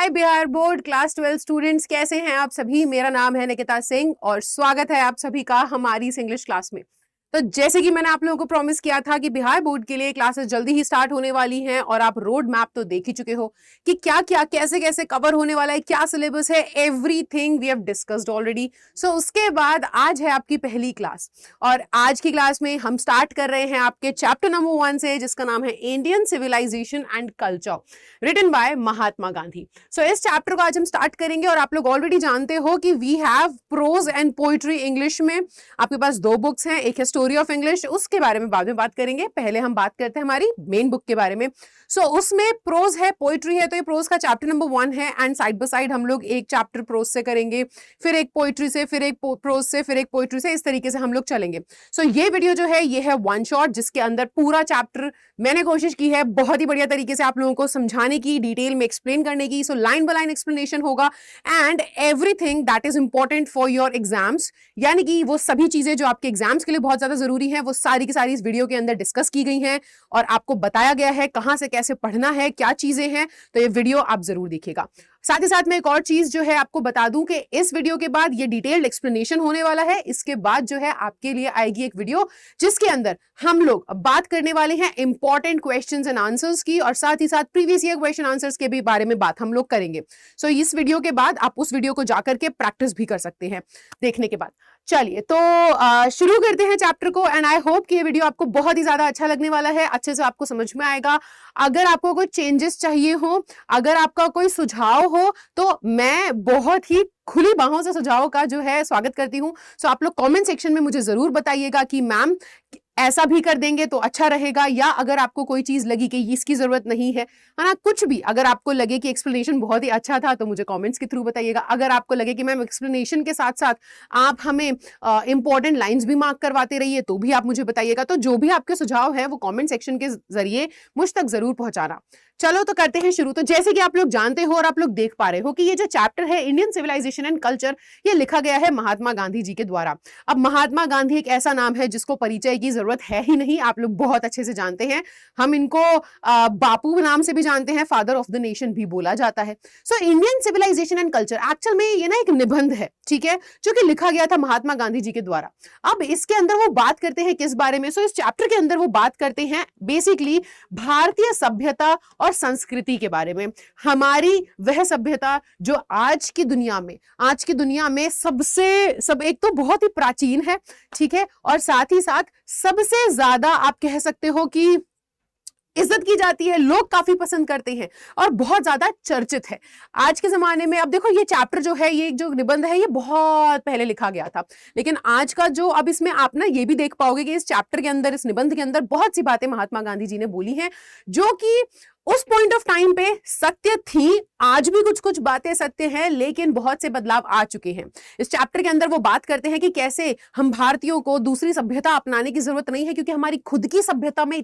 हाय Bihar board class 12 students, कैसे हैं आप सभी। मेरा नाम है निकिता सिंह और स्वागत है आप सभी का हमारी इस इंग्लिश क्लास में। तो जैसे कि मैंने आप लोगों को प्रॉमिस किया था कि बिहार बोर्ड के लिए क्लासेस जल्दी ही स्टार्ट होने वाली हैं और आप रोड मैप तो देख ही चुके हो कि क्या क्या कैसे कैसे कवर होने वाला है, क्या सिलेबस है, everything we have discussed already. So उसके बाद आज है आपकी पहली क्लास और आज की क्लास में हम स्टार्ट कर रहे हैं आपके चैप्टर नंबर 1 से, जिसका नाम है Indian civilisation and culture, written by Mahatma Gandhi. So इस चैप्टर को आज हम स्टार्ट करेंगे और आप लोग ऑलरेडी जानते हो कि we have prose and poetry English में। आपके पास 2 बुक्स हैं, एक है स्टोरी ऑफ इंग्लिश, उसके बारे में बाद में बात करेंगे। पहले हम बात करते हैं हमारी मेन बुक के बारे में। सो उसमें प्रोज है, पोइट्री है, तो ये प्रोज का चैप्टर नंबर 1 है एंड साइड बाय साइड हम लोग एक चैप्टर प्रोज से करेंगे, फिर एक पोइट्री से, फिर एक प्रोज से, फिर एक पोइट्री से, इस तरीके से हम लोग चलेंगे। सो ये वीडियो जो है ये है वन शॉट, जिसके अंदर पूरा चैप्टर मैंने कोशिश की है बहुत ही बढ़िया तरीके से आप लोगों को समझाने की, डिटेल में एक्सप्लेन करने की। So line by line explanation होगा and everything that is important for your exams, यानी कि वो सभी चीजें जो आपके एग्जाम्स के लिए बहुत ज्यादा जरूरी है वो सारी की सारी इस वीडियो के अंदर डिस्कस की गई हैं और आपको बताया गया है कहां से कैसे पढ़ना है, क्या चीजें हैं। तो ये वीडियो आप जरूर देखिएगा। साथ ही साथ में एक और चीज जो है आपको बता दूं कि इस वीडियो के बाद ये डिटेल्ड एक्सप्लेनेशन होने वाला है। इसके बाद जो है आपके लिए आएगी एक वीडियो जिसके अंदर हम लोग बात करने वाले हैं इंपॉर्टेंट क्वेश्चंस एंड आंसर्स की, और साथ ही साथ प्रीवियस ईयर क्वेश्चन आंसर्स के भी बारे में बात हम लोग करेंगे। सो इस वीडियो के बाद आप उस वीडियो को जाकर के प्रैक्टिस भी कर सकते हैं देखने के बाद। चलिए तो शुरू करते हैं चैप्टर को एंड आई होप कि ये वीडियो आपको बहुत ही ज्यादा अच्छा लगने वाला है, अच्छे से आपको समझ में आएगा। अगर आपको कोई चेंजेस चाहिए हो, अगर आपका कोई सुझाव हो, तो मैं बहुत ही खुली बाहों से सुझाव का जो है स्वागत करती हूँ। सो आप लोग कमेंट सेक्शन में मुझे जरूर बताइएगा कि मैम ऐसा भी कर देंगे तो अच्छा रहेगा, या अगर आपको कोई चीज लगी कि इसकी जरूरत नहीं है ना, कुछ भी अगर आपको लगे कि एक्सप्लेनेशन बहुत ही अच्छा था तो मुझे कमेंट्स के थ्रू बताइएगा। अगर आपको लगे कि मैम एक्सप्लेनेशन के साथ साथ आप हमें इंपॉर्टेंट लाइंस भी मार्क करवाते रहिए तो भी आप मुझे बताइएगा। तो जो भी आपके सुझाव है वो कमेंट सेक्शन के जरिए मुझ तक जरूर पहुंचाना। चलो तो करते हैं शुरू। तो जैसे कि आप लोग जानते हो और आप लोग देख पा रहे हो कि ये जो चैप्टर है इंडियन सिविलाइजेशन एंड कल्चर, ये लिखा गया है महात्मा गांधी जी के द्वारा। अब महात्मा गांधी एक ऐसा नाम है जिसको परिचय की जरूरत है ही नहीं, आप लोग बहुत अच्छे से जानते हैं। हम इनको बापू नाम से भी जानते हैं, फादर ऑफ द नेशन भी बोला जाता है। So Indian civilisation and culture actual में ये ना एक निबंध है, ठीक है, जो कि लिखा गया था महात्मा गांधी जी के द्वारा। अब इसके अंदर वो बात करते हैं किस बारे में? सो इस चैप्टर के अंदर वो बात करते हैं बेसिकली भारतीय सभ्यता और संस्कृति के बारे में। हमारी वह सभ्यता जो आज की दुनिया में सब एक तो बहुत ही प्राचीन है, ठीक है, और साथ ही साथ सबसे ज्यादा आप कह सकते हो कि इज्जत की जाती है, लोग काफी पसंद करते हैं और बहुत ज्यादा चर्चित है आज के जमाने में। अब देखो ये चैप्टर जो है, ये जो निबंध है, ये बहुत पहले लिखा गया था, लेकिन आज का जो, अब इसमें आप ना ये भी देख पाओगे कि इस चैप्टर के अंदर, इस निबंध के अंदर बहुत सी बातें महात्मा गांधी जी ने बोली हैं जो कि उस पॉइंट ऑफ टाइम पे सत्य थी। आज भी कुछ कुछ बातें सत्य हैं, लेकिन बहुत से बदलाव आ चुके हैं। इस चैप्टर के अंदर वो बात करते हैं कि कैसे हम भारतीयों को दूसरी सभ्यता अपनाने की जरूरत नहीं है, क्योंकि हमारी खुद की सभ्यता में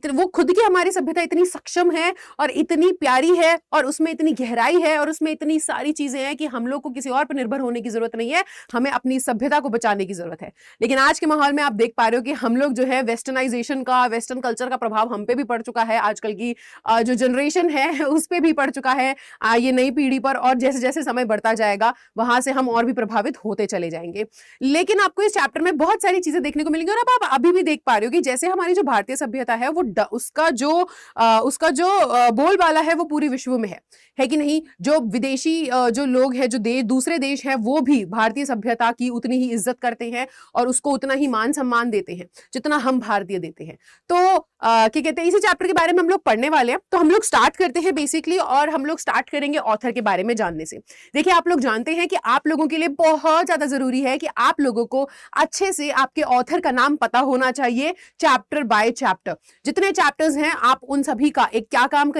वो खुद की हमारी सभ्यता इतनी सक्षम है और इतनी प्यारी है और उसमें इतनी गहराई है और उसमें इतनी सारी चीजें हैं कि हम लोग को किसी और पर निर्भर होने की जरूरत नहीं है, हमें अपनी सभ्यता को बचाने की जरूरत है। लेकिन आज के माहौल में आप देख पा रहे हो कि हम लोग जो है वेस्टर्नाइजेशन का, वेस्टर्न कल्चर का प्रभाव हम पे भी पड़ चुका है, आजकल की जो जनरेशन है उस पे भी पड़ चुका है, ये नई पीढ़ी पर, और जैसे जैसे समय बढ़ता जाएगा वहां से हम और भी प्रभावित होते चले जाएंगे। लेकिन आपको इस चैप्टर में बहुत सारी चीजें देखने को मिलेंगी और अब आप अभी भी देख पा रहे हो कि जैसे हमारी जो भारतीय सभ्यता है वो उसका जो बोलबाला है वो पूरी विश्व में है कि नहीं। जो विदेशी जो लोग हैं, जो दूसरे देश हैं, वो भी भारतीय सभ्यता की उतनी ही इज्जत करते हैं और उसको उतना ही मान सम्मान देते हैं जितना हम भारतीय देते हैं। तो क्या कहते हैं, इसी चैप्टर के बारे में हम लोग पढ़ने वाले हैं। तो हम लोग स्टार्ट करते हैं बेसिकली, और हम लोग स्टार्ट करेंगे ऑथर के बारे में जानने से। देखिए, आप लोग जानते हैं कि आप लोगों के लिए बहुत ज्यादा जरूरी है कि आप लोगों को अच्छे से आपके ऑथर का नाम पता होना चाहिए, चैप्टर बाय चैप्टर। जितने चैप्टर्स हैं आप उन सभी का एक काम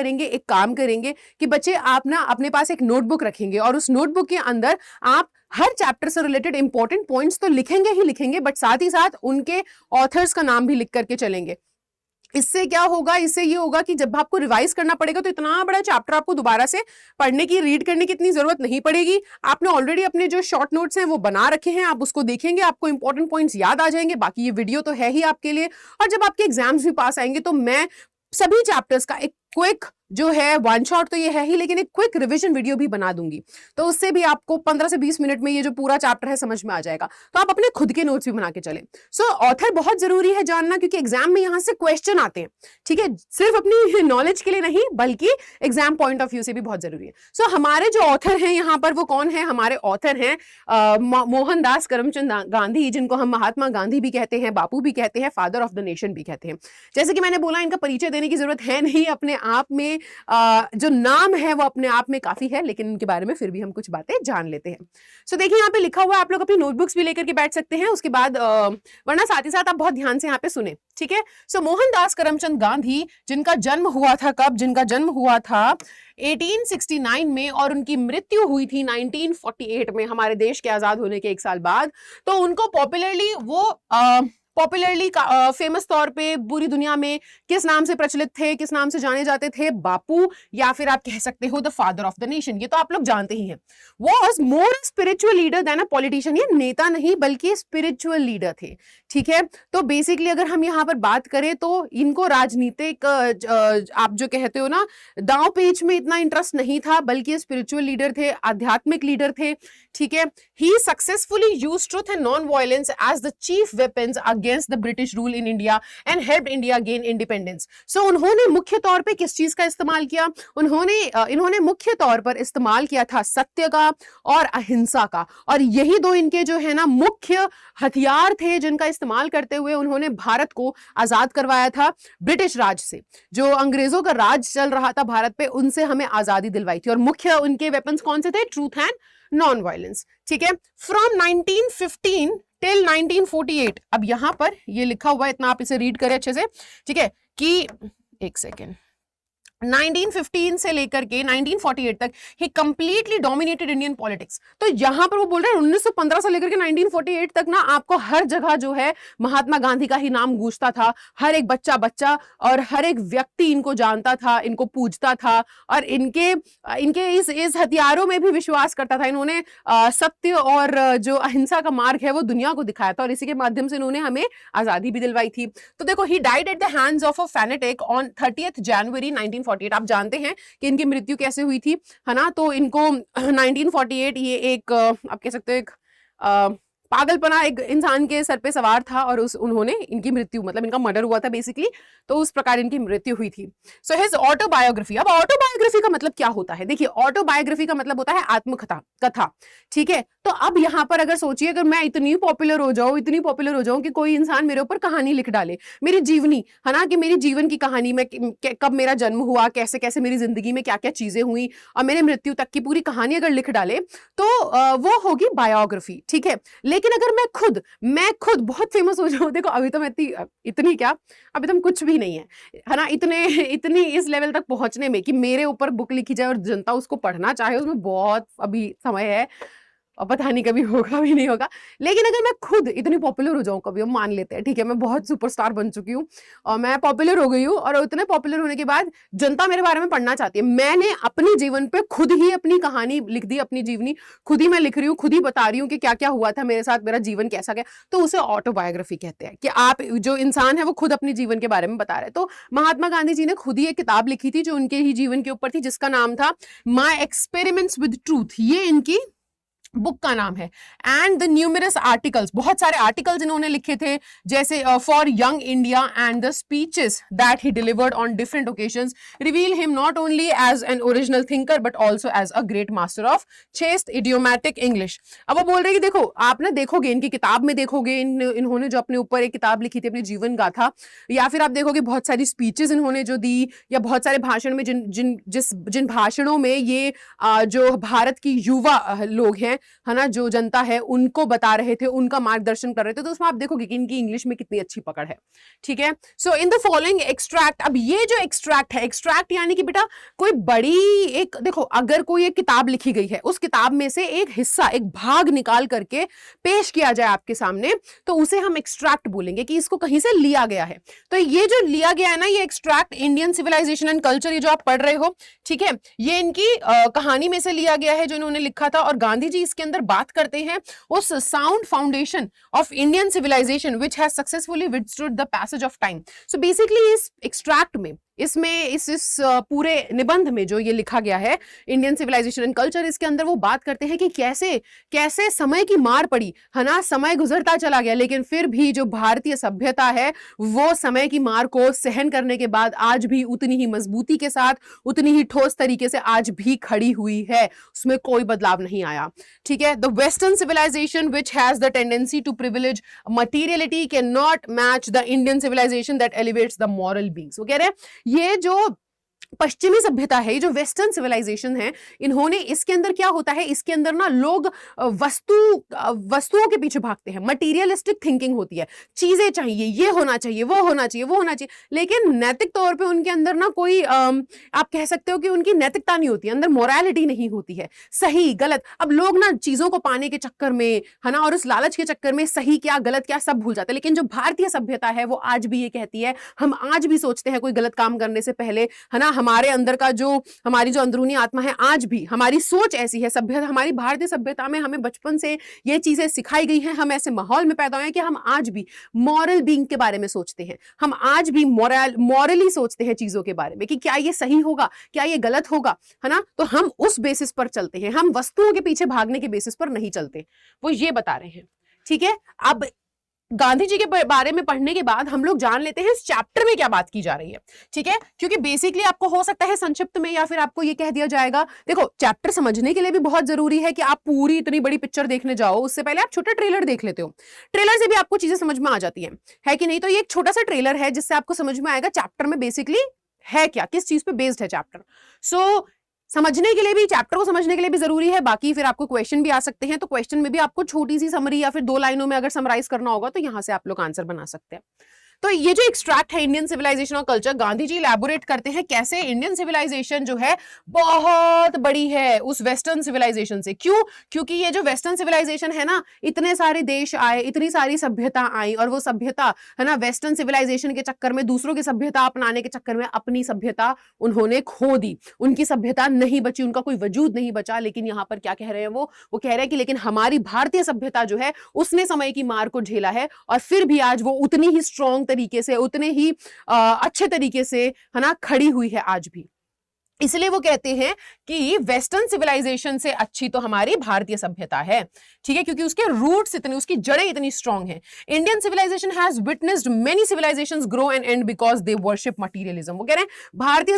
करेंगे कि बच्चे आप ना अपने पास एक नोटबुक रखेंगे और उस नोटबुक के अंदर आप हर चैप्टर से रिलेटेड इंपॉर्टेंट पॉइंट्स तो लिखेंगे, बट साथ ही साथ उनके ऑथर्स का नाम भी लिख करके चलेंगे। इससे क्या होगा, इससे ये होगा कि जब आपको रिवाइज करना पड़ेगा तो इतना बड़ा चैप्टर आपको दोबारा से पढ़ने की, रीड करने की इतनी जरूरत नहीं पड़ेगी। आपने ऑलरेडी अपने जो शॉर्ट नोट्स हैं वो बना रखे हैं, आप उसको देखेंगे, आपको इंपॉर्टेंट पॉइंट्स याद आ जाएंगे। बाकी ये वीडियो तो है ही आपके लिए, और जब आपके एग्जाम्स भी पास आएंगे तो मैं सभी चैप्टर्स का एक क्विक जो है वन शॉट तो ये है ही, लेकिन एक क्विक रिवीजन वीडियो भी बना दूंगी, तो उससे भी आपको 15 से 20 मिनट में ये जो पूरा चैप्टर है समझ में आ जाएगा। तो आप अपने खुद के नोट्स भी बना के चलें। सो ऑथर बहुत जरूरी है जानना, क्योंकि एग्जाम में यहां से क्वेश्चन आते हैं, ठीक है, सिर्फ अपनी नॉलेज के लिए नहीं बल्कि एग्जाम पॉइंट ऑफ व्यू से भी बहुत जरूरी है। सो हमारे जो ऑथर हैं यहाँ पर वो कौन है? हमारे ऑथर हैं मोहनदास करमचंद गांधी, जिनको हम महात्मा गांधी भी कहते हैं, बापू भी कहते हैं, फादर ऑफ द नेशन भी कहते हैं। जैसे कि मैंने बोला, इनका परिचय देने की जरूरत है नहीं, अपने आप में जो नाम है वो अपने आप में काफी है, लेकिन उनके बारे में फिर भी हम कुछ बातें जान लेते हैं। सो देखिए यहाँ पे लिखा हुआ है, आप लोग अपनी नोटबुक्स भी लेकर के बैठ सकते हैं, उसके बाद वरना साथ ही साथ आप बहुत ध्यान से यहाँ पे सुने, ठीक है। सो मोहनदास करमचंद गांधी, जिनका जन्म हुआ था कब? जिनका जन्म हुआ था 1869 में और उनकी मृत्यु हुई थी 1948 में, हमारे देश के आजाद होने के 1 साल बाद। तो उनको पॉपुलरली फेमस तौर पे पूरी दुनिया में किस नाम से प्रचलित थे, किस नाम से जाने जाते थे? बापू, या फिर आप कह सकते हो the father of the nation. ये तो आप लोग जानते ही हैं। Was more spiritual leader than a politician. ये नेता नहीं बल्कि स्पिरिचुअल लीडर थे, ठीक है। तो बेसिकली अगर हम यहाँ पर बात करें तो इनको राजनीतिक आप जो कहते हो ना दांव पेच में इतना इंटरेस्ट नहीं था, बल्कि स्पिरिचुअल लीडर थे, आध्यात्मिक लीडर थे, ठीक है। He successfully used truth and non violence as the chief weapons against the British rule in India and helped India gain independence. So उन्होंने मुख्य तौर पे किस चीज का इस्तेमाल किया? इन्होंने मुख्य तौर पर इस्तेमाल किया था सत्य का और अहिंसा का, और यही दो इनके जो है ना मुख्य हथियार थे, जिनका इस्तेमाल करते हुए उन्होंने भारत को आजाद करवाया था ब्रिटिश राज से। जो अंग्रेजों का राज चल रहा था भारत पे, उनसे हमें आजादी दिलवाई थी, और मुख्य उनके वेपन्स कौन से थे? ट्रूथ एंड नॉन वायलेंस, ठीक है। From 1915 till 1948। अब यहां पर ये लिखा हुआ है, इतना आप इसे रीड करें अच्छे से, ठीक है, कि एक सेकेंड, 1915 से लेकर के 1948 तक ही कंप्लीटली डोमिनेटेड इंडियन पॉलिटिक्स। तो यहां पर वो बोल रहे हैं 1915 से लेकर के 1948 तक ना आपको हर जगह जो है महात्मा गांधी का ही नाम गूंजता था। हर एक बच्चा और हर एक व्यक्ति इनको जानता था, इनको पूजता था, और इनके इस हथियारों में भी विश्वास करता था। इन्होंने सत्य और जो अहिंसा का मार्ग है वो दुनिया को दिखाया था, और इसी के माध्यम से इन्होंने हमें आजादी भी दिलवाई थी। तो देखो, he died at the hands of a fanatic on 30 जनवरी 1948। आप जानते हैं कि इनकी मृत्यु कैसे हुई थी, है ना। तो इनको 1948 ये एक आप कह सकते हो एक पागलपना एक इंसान के सर पे सवार था, और उन्होंने इनकी मृत्यु मतलब इनका मर्डर हुआ था बेसिकली, तो उस प्रकार इनकी मृत्यु हुई थी। So his autobiography. अब ऑटोबायोग्राफी का मतलब क्या होता है? देखिए, ऑटोबायोग्राफी का मतलब होता है आत्मकथा, ठीक है। तो अब यहाँ पर अगर सोचिए, अगर मैं इतनी पॉपुलर हो जाऊं कि कोई इंसान मेरे ऊपर कहानी लिख डाले, मेरी जीवनी, है ना, कि मेरी जीवन की कहानी में कब मेरा जन्म हुआ, कैसे कैसे मेरी जिंदगी में क्या क्या चीजें हुई, और मेरे मृत्यु तक की पूरी कहानी अगर लिख डाले, तो वो होगी बायोग्राफी, ठीक है। लेकिन अगर मैं खुद बहुत फेमस हो जाऊं, देखो अभी तो मैं इतनी क्या, अभी तो हम कुछ भी नहीं है ना, इतनी इस लेवल तक पहुंचने में कि मेरे ऊपर बुक लिखी जाए और जनता उसको पढ़ना चाहे, उसमें बहुत अभी समय है, और पता नहीं कभी होगा भी नहीं होगा। लेकिन अगर मैं खुद इतनी पॉपुलर हो जाऊं, कभी हम मान लेते हैं, ठीक है, मैं बहुत सुपरस्टार बन चुकी हूँ और मैं पॉपुलर हो गई हूँ, और इतने पॉपुलर होने के बाद जनता मेरे बारे में पढ़ना चाहती है, मैंने अपने जीवन पे खुद ही अपनी कहानी लिख दी, अपनी जीवनी खुद ही मैं लिख रही हूँ, खुद ही बता रही हूँ कि क्या क्या हुआ था मेरे साथ, मेरा जीवन कैसा गया, तो उसे ऑटोबायोग्राफी कहते हैं, कि आप जो इंसान है वो खुद अपने जीवन के बारे में बता रहे हैं। तो महात्मा गांधी जी ने खुद ही एक किताब लिखी थी जो उनके ही जीवन के ऊपर थी, जिसका नाम था माई एक्सपेरिमेंट्स विद ट्रूथ। ये इनकी बुक का नाम है। एंड द न्यूमरस आर्टिकल्स, बहुत सारे आर्टिकल्स इन्होंने लिखे थे, जैसे for Young India and the speeches that he delivered on different occasions reveal him not only as an original thinker but also as a great master of chaste idiomatic English. अब वो बोल रहे हैं कि देखो, आप ना देखोगे इनकी किताब में, देखोगे इन्होंने जो अपने ऊपर एक किताब लिखी थी, अपनी जीवन गाथा, या फिर आप देखोगे बहुत सारी स्पीचेस इन्होंने जो दी, या बहुत सारे भाषण में जिन भाषणों में ये जो भारत की युवा लोग हैं, है ना, जो जनता है, उनको बता रहे थे, उनका मार्गदर्शन कर रहे थे, तो उसमें आप देखोगे कि इनकी इंग्लिश में कितनी अच्छी पकड़ है, ठीक है। सो इन द फॉलोइंग एक्सट्रैक्ट, अब ये जो एक्सट्रैक्ट है, एक्सट्रैक्ट यानी कि बेटा कोई बड़ी एक, देखो अगर कोई एक किताब लिखी गई है, उस किताब में से एक हिस्सा, एक भाग निकाल करके पेश किया जाए आपके सामने, तो उसे हम एक्सट्रैक्ट बोलेंगे कि इसको कहीं से लिया गया है। तो ये जो लिया गया है ना, ये extract Indian civilisation and culture, ये जो आप पढ़ रहे हो, ठीक है, ये इनकी कहानी में से लिया गया है जो इन्होंने लिखा था। और गांधी जी इसके अंदर बात करते हैं उस sound foundation of Indian civilisation which has successfully withstood the passage of time. So basically इस एक्सट्रैक्ट में इसमें इस पूरे निबंध में जो ये लिखा गया है इंडियन सिविलाइजेशन एंड कल्चर, इसके अंदर वो बात करते हैं कि कैसे कैसे समय की मार पड़ी है ना, समय गुजरता चला गया लेकिन फिर भी जो भारतीय सभ्यता है वो समय की मार को सहन करने के बाद आज भी उतनी ही मजबूती के साथ, उतनी ही ठोस तरीके से आज भी खड़ी हुई है, उसमें कोई बदलाव नहीं आया। ठीक है, the western civilization which has the tendency to privilege materiality can not match the Indian civilization that elevates the moral beings. वो कह रहे हैं ये जो पश्चिमी सभ्यता है, जो वेस्टर्न सिविलाइजेशन है, इन्होंने इसके अंदर क्या होता है, इसके अंदर ना लोग वस्तुओं के पीछे भागते हैं, मटीरियलिस्टिक थिंकिंग होती है, चीजें चाहिए, ये होना चाहिए, वो होना चाहिए, वो होना चाहिए, लेकिन नैतिक तौर पे उनके अंदर ना कोई आप कह सकते हो कि उनकी नैतिकता नहीं होती है, अंदर मोरालिटी नहीं होती है, सही गलत। अब लोग ना चीजों को पाने के चक्कर में है ना, और उस लालच के चक्कर में सही क्या गलत क्या सब भूल जाते हैं। लेकिन जो भारतीय सभ्यता है वो आज भी ये कहती है, हम आज भी सोचते हैं कोई गलत काम करने से पहले, है ना, हमारे अंदर का जो हमारी जो अंदरूनी आत्मा है, आज भी हमारी सोच ऐसी है, सभ्यता हमारी भारतीय सभ्यता में हमें बचपन से ये चीजें सिखाई गई हैं, हम ऐसे माहौल में पैदा हुए हैं कि हम आज भी मॉरल बीइंग के बारे में सोचते हैं, हम आज भी मॉरली सोचते हैं चीजों के बारे में कि क्या ये सही होगा, क्या ये गलत होगा, है ना। तो हम उस बेसिस पर चलते हैं, हम वस्तुओं के पीछे भागने के बेसिस पर नहीं चलते, वो ये बता रहे हैं। ठीक है, अब गांधी जी के बारे में पढ़ने के बाद हम लोग जान लेते हैं इस चैप्टर में क्या बात की जा रही है। ठीक है, क्योंकि बेसिकली आपको हो सकता है संक्षिप्त में या फिर आपको ये कह दिया जाएगा, देखो चैप्टर समझने के लिए भी बहुत जरूरी है कि आप पूरी इतनी बड़ी पिक्चर देखने जाओ, उससे पहले आप छोटा ट्रेलर देख लेते हो, ट्रेलर से भी आपको चीजें समझ में आ जाती है कि नहीं। तो ये एक छोटा सा ट्रेलर है जिससे आपको समझ में आएगा चैप्टर में बेसिकली है क्या, किस चीज पे बेस्ड है चैप्टर। सो समझने के लिए भी, चैप्टर को समझने के लिए भी जरूरी है, बाकी फिर आपको क्वेश्चन भी आ सकते हैं, तो क्वेश्चन में भी आपको छोटी सी समरी या फिर 2 लाइनों में अगर समराइज करना होगा तो यहां से आप लोग आंसर बना सकते हैं। तो ये जो एक्सट्रैक्ट है इंडियन सिविलाइजेशन और कल्चर, गांधी जी इलैबोरेट करते हैं कैसे इंडियन सिविलाइजेशन जो है बहुत बड़ी है उस वेस्टर्न सिविलाइजेशन से। क्यों? क्योंकि ये जो वेस्टर्न सिविलाइजेशन है ना, इतने सारे देश आए, इतनी सारी सभ्यता आई, और वो सभ्यता है ना वेस्टर्न सिविलाइजेशन के चक्कर में, दूसरों की सभ्यता अपनाने के चक्कर में अपनी सभ्यता उन्होंने खो दी, उनकी सभ्यता नहीं बची, उनका कोई वजूद नहीं बचा। लेकिन यहाँ पर क्या कह रहे हैं वो कह रहे हैं कि लेकिन हमारी भारतीय सभ्यता जो है उसने समय की मार को झेला है और फिर भी आज वो उतनी ही स्ट्रॉन्ग तरीके से, उतने ही अच्छे तरीके से है ना खड़ी हुई है आज भी। इसलिए वो कहते हैं कि वेस्टर्न सिविलाइजेशन से अच्छी तो हमारी भारतीय सभ्यता है। ठीक है, क्योंकि उसके रूट्स इतने, उसकी जड़ें इतनी स्ट्रांग हैं। Indian civilization has witnessed many civilizations grow and and because they worship materialism. वो कह रहे हैं भारतीय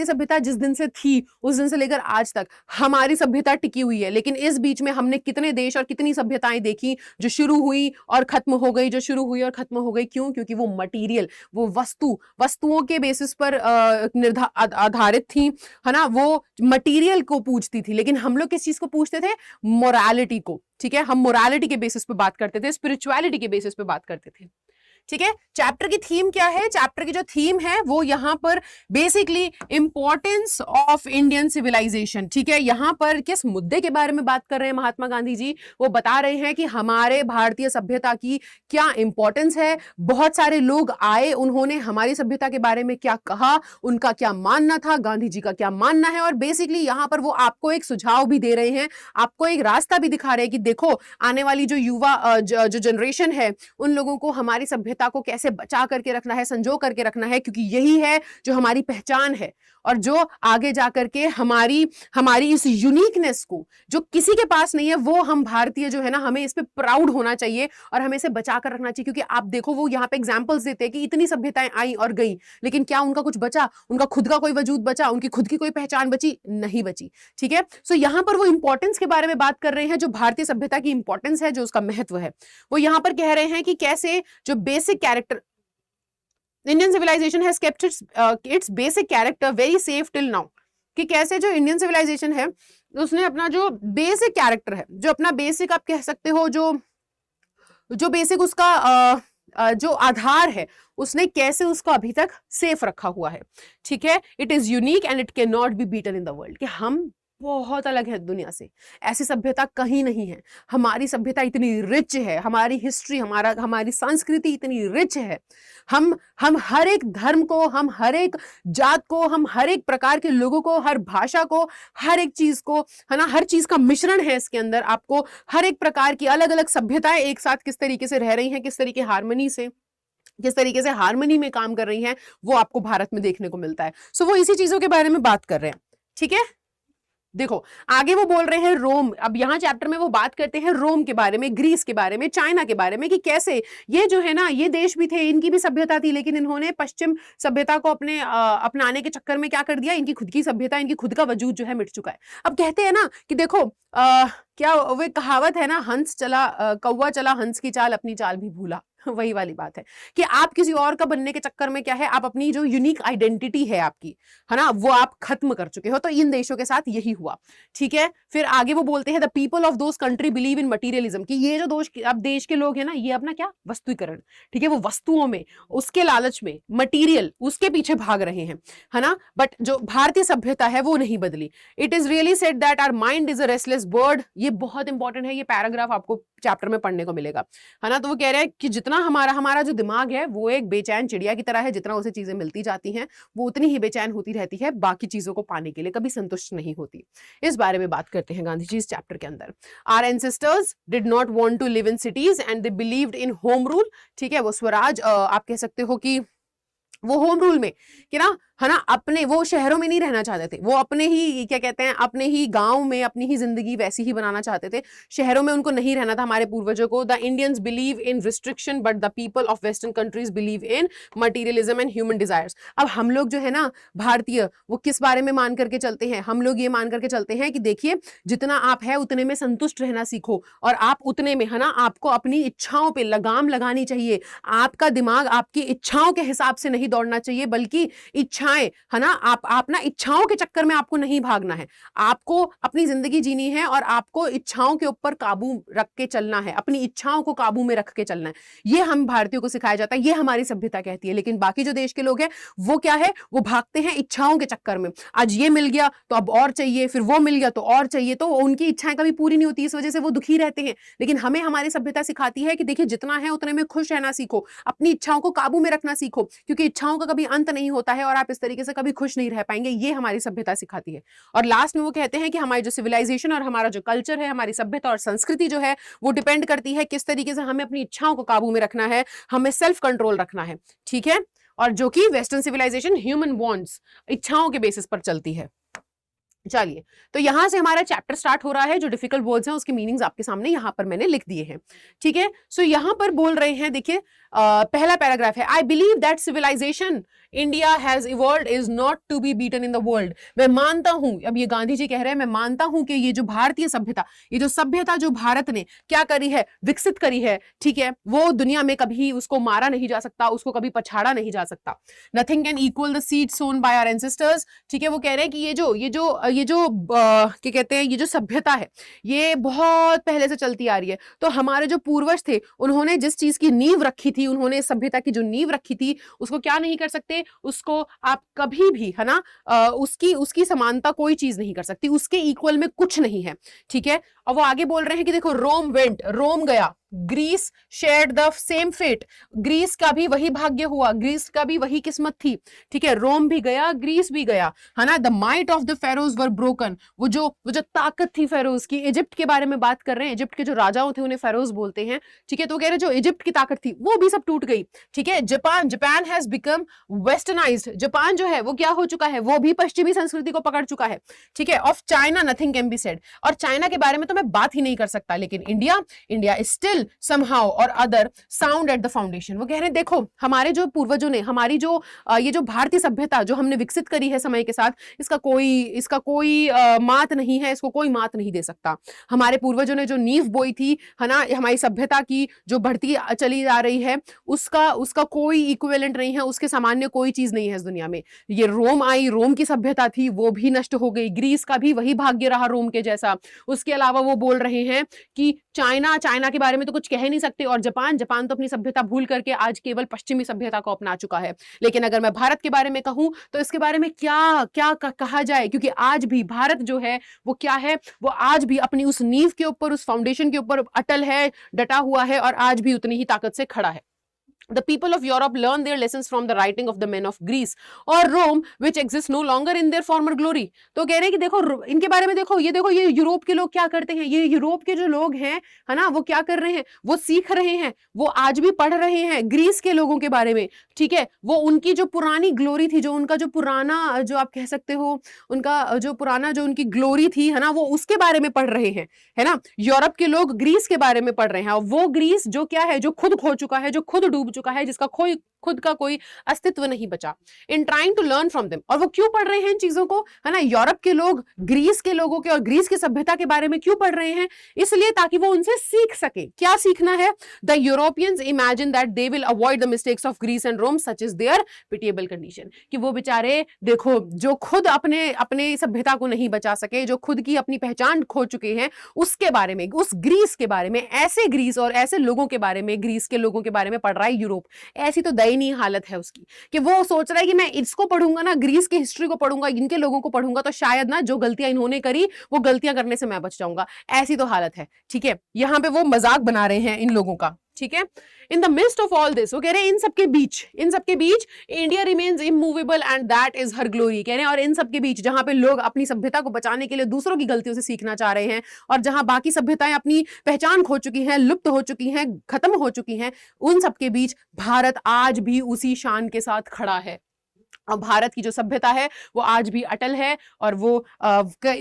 सभ्यता जिस दिन से थी उस दिन से लेकर आज तक हमारी सभ्यता टिकी हुई है, लेकिन इस बीच में हमने कितने देश और कितनी सभ्यताएं देखी जो शुरू हुई और खत्म हो गई, जो शुरू हुई और खत्म हो गई। क्यों? क्योंकि वो मटीरियल, वो वस्तुओं के बेसिस पर आधारित थी, है ना, वो मटेरियल को पूछती थी। लेकिन हम लोग किस चीज को पूछते थे? मोरालिटी को। ठीक है, हम मोरालिटी के बेसिस पे बात करते थे, स्पिरिचुअलिटी के बेसिस पे बात करते थे। ठीक है, चैप्टर की थीम क्या है? चैप्टर की जो थीम है वो यहां पर basically importance of Indian civilization. ठीक है, यहां पर किस मुद्दे के बारे में बात कर रहे हैं महात्मा गांधी जी? वो बता रहे हैं कि हमारे भारतीय सभ्यता की क्या इंपॉर्टेंस है। बहुत सारे लोग आए, उन्होंने हमारी सभ्यता के बारे में क्या कहा, उनका क्या मानना था, गांधी जी का क्या मानना है, और बेसिकली यहां पर वो आपको एक सुझाव भी दे रहे हैं, आपको एक रास्ता भी दिखा रहे हैं कि देखो आने वाली जो युवा जो जनरेशन है उन लोगों को हमारी सभ्यता को कैसे बचा करके रखना है, संजो करके रखना है, क्योंकि यही है जो हमारी पहचान है और जो आगे जाकर के हमारी इस यूनिकनेस को जो किसी के पास नहीं है, वो हम भारतीय जो है ना, हमें इस पे प्राउड होना चाहिए और हमें इसे बचा कर रखना चाहिए। क्योंकि आप देखो वो यहाँ पे एग्जांपल्स देते हैं कि इतनी सभ्यताएं आई और गई, लेकिन क्या उनका कुछ बचा? उनका खुद का कोई वजूद बचा? उनकी खुद की कोई पहचान बची? नहीं बची। ठीक है, सो यहाँ पर वो इंपॉर्टेंस के बारे में बात कर रहे हैं, जो भारतीय सभ्यता की इंपॉर्टेंस है, जो उसका महत्व है। वो यहाँ पर कह रहे हैं कि कैसे जो basic character Indian civilization has kept its basic character very safe till now, कि कैसे जो इंडियन सिविलाइजेशन है उसने अपना जो बेसिक कैरेक्टर है, जो अपना बेसिक आप कह सकते हो, जो बेसिक उसका जो आधार है, उसने कैसे उसको अभी तक सेफ रखा हुआ है। ठीक है, it is unique and it can not be beaten in the world, कि हम बहुत अलग है दुनिया से, ऐसी सभ्यता कहीं नहीं है। हमारी सभ्यता इतनी रिच है, हमारी हिस्ट्री, हमारी संस्कृति इतनी रिच है। हम हर एक धर्म को, हम हर एक जात को, हम हर एक प्रकार के लोगों को, हर भाषा को, हर एक चीज को, है ना, हर चीज का मिश्रण है इसके अंदर। आपको हर एक प्रकार की अलग अलग सभ्यताएं एक साथ किस तरीके से रह रही हैं, किस तरीके हार्मनी से, किस तरीके से हार्मनी में काम कर रही हैं, वो आपको भारत में देखने को मिलता है। सो वो इसी चीजों के बारे में बात कर रहे हैं। ठीक है, देखो आगे वो बोल रहे हैं रोम। अब यहाँ चैप्टर में वो बात करते हैं रोम के बारे में, ग्रीस के बारे में, चाइना के बारे में, कि कैसे ये जो है ना, ये देश भी थे, इनकी भी सभ्यता थी, लेकिन इन्होंने पश्चिम सभ्यता को अपनाने के चक्कर में क्या कर दिया, इनकी खुद की सभ्यता, इनकी खुद का वजूद जो है मिट चुका है। अब कहते हैं ना कि देखो क्या वो कहावत है ना, हंस चला कौवा चला हंस की चाल, अपनी चाल भी भूला। वही वाली बात है कि आप किसी और का बनने के चक्कर में क्या है, आप अपनी जो यूनिक आइडेंटिटी है आपकी, है ना, वो आप खत्म कर चुके हो। तो इन देशों के साथ यही हुआ। ठीक है, फिर आगे वो बोलते हैं the people of those country believe in materialism, कि ये जो अब देश के लोग हैं ना, ये अपना क्या वस्तुीकरण, ठीक है, वो वस्तुओं में, उसके लालच में, मटीरियल, उसके पीछे भाग रहे हैं, है ना। बट जो भारतीय सभ्यता है वो नहीं बदली। It is really said that our mind is a restless bird. ये बहुत इंपॉर्टेंट है, ये पैराग्राफ आपको चैप्टर में पढ़ने को मिलेगा, है ना। तो वो कह रहे हैं कि जितना हमारा जो दिमाग है वो एक बेचैन चिड़िया की तरह है, जितना उसे चीजें मिलती जाती हैं वो उतनी ही बेचैन होती रहती है, बाकी चीजों को पाने के लिए कभी संतुष्ट नहीं होती। इस बारे में बात करते हैं गांधी जी इस चैप्टर के अंदर। Our ancestors did not want to live in cities and they believed in home rule. ठीक है, वो स्वराज, आप कह सकते हो कि वो होम रूल में, कि ना, है ना, अपने वो शहरों में नहीं रहना चाहते थे, वो अपने ही क्या कहते हैं, अपने ही गांव में अपनी ही जिंदगी वैसी ही बनाना चाहते थे, शहरों में उनको नहीं रहना था हमारे पूर्वजों को। The Indians believe in restriction but the people of western countries believe in materialism and human desires. अब हम लोग जो है ना भारतीय, वो किस बारे में मान करके चलते हैं, हम लोग ये मान करके चलते हैं कि देखिए जितना आप है उतने में संतुष्ट रहना सीखो, और आप उतने में, है ना, आपको अपनी इच्छाओं पर लगाम लगानी चाहिए। आपका दिमाग आपकी इच्छाओं के हिसाब से नहीं दौड़ना चाहिए, बल्कि इच्छाएं, है ना, आप ना इच्छाओं के चक्कर में आपको नहीं भागना है, आपको अपनी जिंदगी जीनी है और आपको इच्छाओं के ऊपर काबू रख के चलना है, अपनी इच्छाओं को काबू में रख के चलना है। ये हम भारतीयों को सिखाया जाता है, ये हमारी सभ्यता कहती है। लेकिन बाकी जो देश के लोग हैं वो क्या है, वो भागते हैं इच्छाओं के चक्कर में। आज ये मिल गया तो अब और चाहिए, फिर वो मिल गया तो और चाहिए, तो उनकी इच्छाएं कभी पूरी नहीं होती, इस वजह से वो दुखी रहते हैं। लेकिन हमें हमारी सभ्यता सिखाती है कि देखिए जितना है उतने में खुश रहना सीखो, अपनी इच्छाओं को काबू में रखना सीखो, क्योंकि इच्छाओं का कभी अंत नहीं होता है और आप इस तरीके से कभी खुश नहीं रह पाएंगे। ये हमारी सभ्यता सिखाती है। और लास्ट में वो कहते हैं कि हमारी जो सिविलाइजेशन और हमारा जो कल्चर है, हमारी सभ्यता और संस्कृति जो है, वो डिपेंड करती है किस तरीके से हमें अपनी इच्छाओं को काबू में रखना है, हमें सेल्फ कंट्रोल रखना है। ठीक है, और जो कि वेस्टर्न सिविलाइजेशन ह्यूमन वांट्स, इच्छाओं के बेसिस पर चलती है। चलिए, तो यहां से हमारा चैप्टर स्टार्ट हो रहा है। जो डिफिकल्ट वर्ड्स हैं उसके मीनिंग्स आपके सामने यहां पर मैंने लिख दिए हैं। ठीक है, सो यहां पर बोल रहे हैं, देखिए पहला पैराग्राफ है, I believe that civilization India has evolved is not to be beaten in the world. मैं मानता हूं, अब ये गांधी जी कह रहे हैं, मैं मानता हूं कि ये जो भारतीय सभ्यता, ये जो सभ्यता जो भारत ने क्या करी है, विकसित करी है, ठीक है, वो दुनिया में कभी उसको मारा नहीं जा सकता, उसको कभी पछाड़ा नहीं जा सकता। Nothing can equal the seed sown by our ancestors. ठीक है, वो कह रहे हैं कि ये जो क्या कहते हैं, ये जो सभ्यता है ये बहुत पहले से चलती आ रही है। तो हमारे जो पूर्वज थे उन्होंने जिस चीज की नींव रखी थी, उन्होंने सभ्यता की जो नींव रखी थी, उसको क्या नहीं कर सकते, उसको आप कभी भी, है ना, उसकी समानता कोई चीज नहीं कर सकती, उसके इक्वल में कुछ नहीं है। ठीक है, और वो आगे बोल रहे हैं कि देखो रोम वेंट, रोम गया, Greece shared the same fate, Greece का भी वही भाग्य हुआ, ग्रीस का भी वही किस्मत थी। ठीक है, रोम भी गया, ग्रीस भी गया, है ना। The might of the Feroz were broken, वो जो ताकत थी फेरोज की, इजिप्ट के बारे में बात कर रहे हैं, इजिप्ट के जो राजाओं थे उन्हें फेरोज बोलते हैं। ठीक है, तो कह रहे जो इजिप्ट की ताकत थी वो भी सब टूट गई। ठीक है, Japan has become westernised, Japan जो है वो क्या हो चुका है, वो भी पश्चिमी संस्कृति को पकड़ चुका है। ठीक है, of China nothing can be said, और चाइना के बारे में तो मैं बात ही नहीं कर सकता। लेकिन India is still somehow or other sound at the foundation। वो कह रहे हैं देखो हमारे जो पूर्वजों ने, हमारी जो ये जो भारतीय सभ्यता जो हमने विकसित करी है समय के साथ, इसका कोई मात नहीं है, इसको कोई मात नहीं दे सकता। हमारे पूर्वजों ने जो नींव बोई थी, है ना, हमारी सभ्यता की जो बढ़ती चली जा रही है, उसका कोई इक्विवेलेंट नहीं है, उसके सामान्य कोई चीज नहीं है इस दुनिया में। ये रोम आई, रोम की सभ्यता थी, वो भी नष्ट हो गई, ग्रीस का भी वही भाग्य रहा रोम के जैसा। उसके अलावा वो बोल रहे हैं कि चाइना के बारे में तो कुछ कह नहीं सकते, और जापान तो अपनी सभ्यता भूल करके आज केवल पश्चिमी सभ्यता को अपना चुका है। लेकिन अगर मैं भारत के बारे में कहूं तो इसके बारे में क्या कहा जाए, क्योंकि आज भी भारत जो है वो क्या है, वो आज भी अपनी उस नींव के ऊपर, उस फाउंडेशन के ऊपर अटल है, डटा हुआ है, और आज भी उतनी ही ताकत से खड़ा है। The people of Europe learn their lessons from the writing of the men of Greece और Rome which exists no longer in their former glory। तो कह रहे हैं कि देखो इनके बारे में देखो ये यूरोप के लोग क्या करते हैं, ये यूरोप के जो लोग हैं है ना, वो क्या कर रहे हैं, वो सीख रहे हैं, वो आज भी पढ़ रहे हैं ग्रीस के लोगों के बारे में, ठीक है। वो उनकी जो पुरानी ग्लोरी थी, जो उनका जो पुराना, जो आप कह सकते हो उनका जो पुराना जो उनकी ग्लोरी थी है ना, वो उसके बारे में पढ़ रहे हैं, है ना। यूरोप के लोग ग्रीस के बारे में पढ़ रहे हैं, और वो ग्रीस जो क्या है, जो खुद खो चुका है, जो खुद डूब चुका है, जिसका खुद का कोई अस्तित्व नहीं बचा। In trying to learn from them, और वो क्यों पढ़ रहे हैं इन चीजों को, है ना। यूरोप के लोग ग्रीस के लोगों के और ग्रीस की सभ्यता के बारे में क्यों पढ़ रहे हैं, इसलिए ताकि वो उनसे सीख सके। क्या सीखना है? The Europeans imagine that they will avoid the mistakes of Greece and Rome such is their pitiable condition. कि वो बेचारे देखो जो खुद अपने सभ्यता को नहीं बचा सके, जो खुद की अपनी पहचान खो चुके हैं, उसके बारे में, उस ग्रीस के बारे में, ऐसे ग्रीस और ऐसे लोगों के बारे में, ग्रीस के लोगों के बारे में पढ़ रहा है यूरोप। ऐसी तो दयनीय हालत है उसकी कि वो सोच रहा है कि मैं इसको पढ़ूंगा ना, ग्रीस की हिस्ट्री को पढ़ूंगा, इनके लोगों को पढ़ूंगा, तो शायद ना जो गलतियां इन्होंने करी वो गलतियां करने से मैं बच जाऊंगा। ऐसी तो हालत है, ठीक है। यहां पे वो मजाक बना रहे हैं इन लोगों का, ठीक है। In the midst of all this, वो कह रहे हैं इन सबके बीच India remains immovable and that is her glory. कह रहे हैं और इन सबके बीच जहां पे लोग अपनी सभ्यता को बचाने के लिए दूसरों की गलतियों से सीखना चाह रहे हैं, और जहां बाकी सभ्यताएं अपनी पहचान खो चुकी हैं, लुप्त हो चुकी हैं, खत्म हो चुकी हैं, उन सबके बीच भारत आज भी उसी शान के साथ खड़ा है। और भारत की जो सभ्यता है वो आज भी अटल है, और वो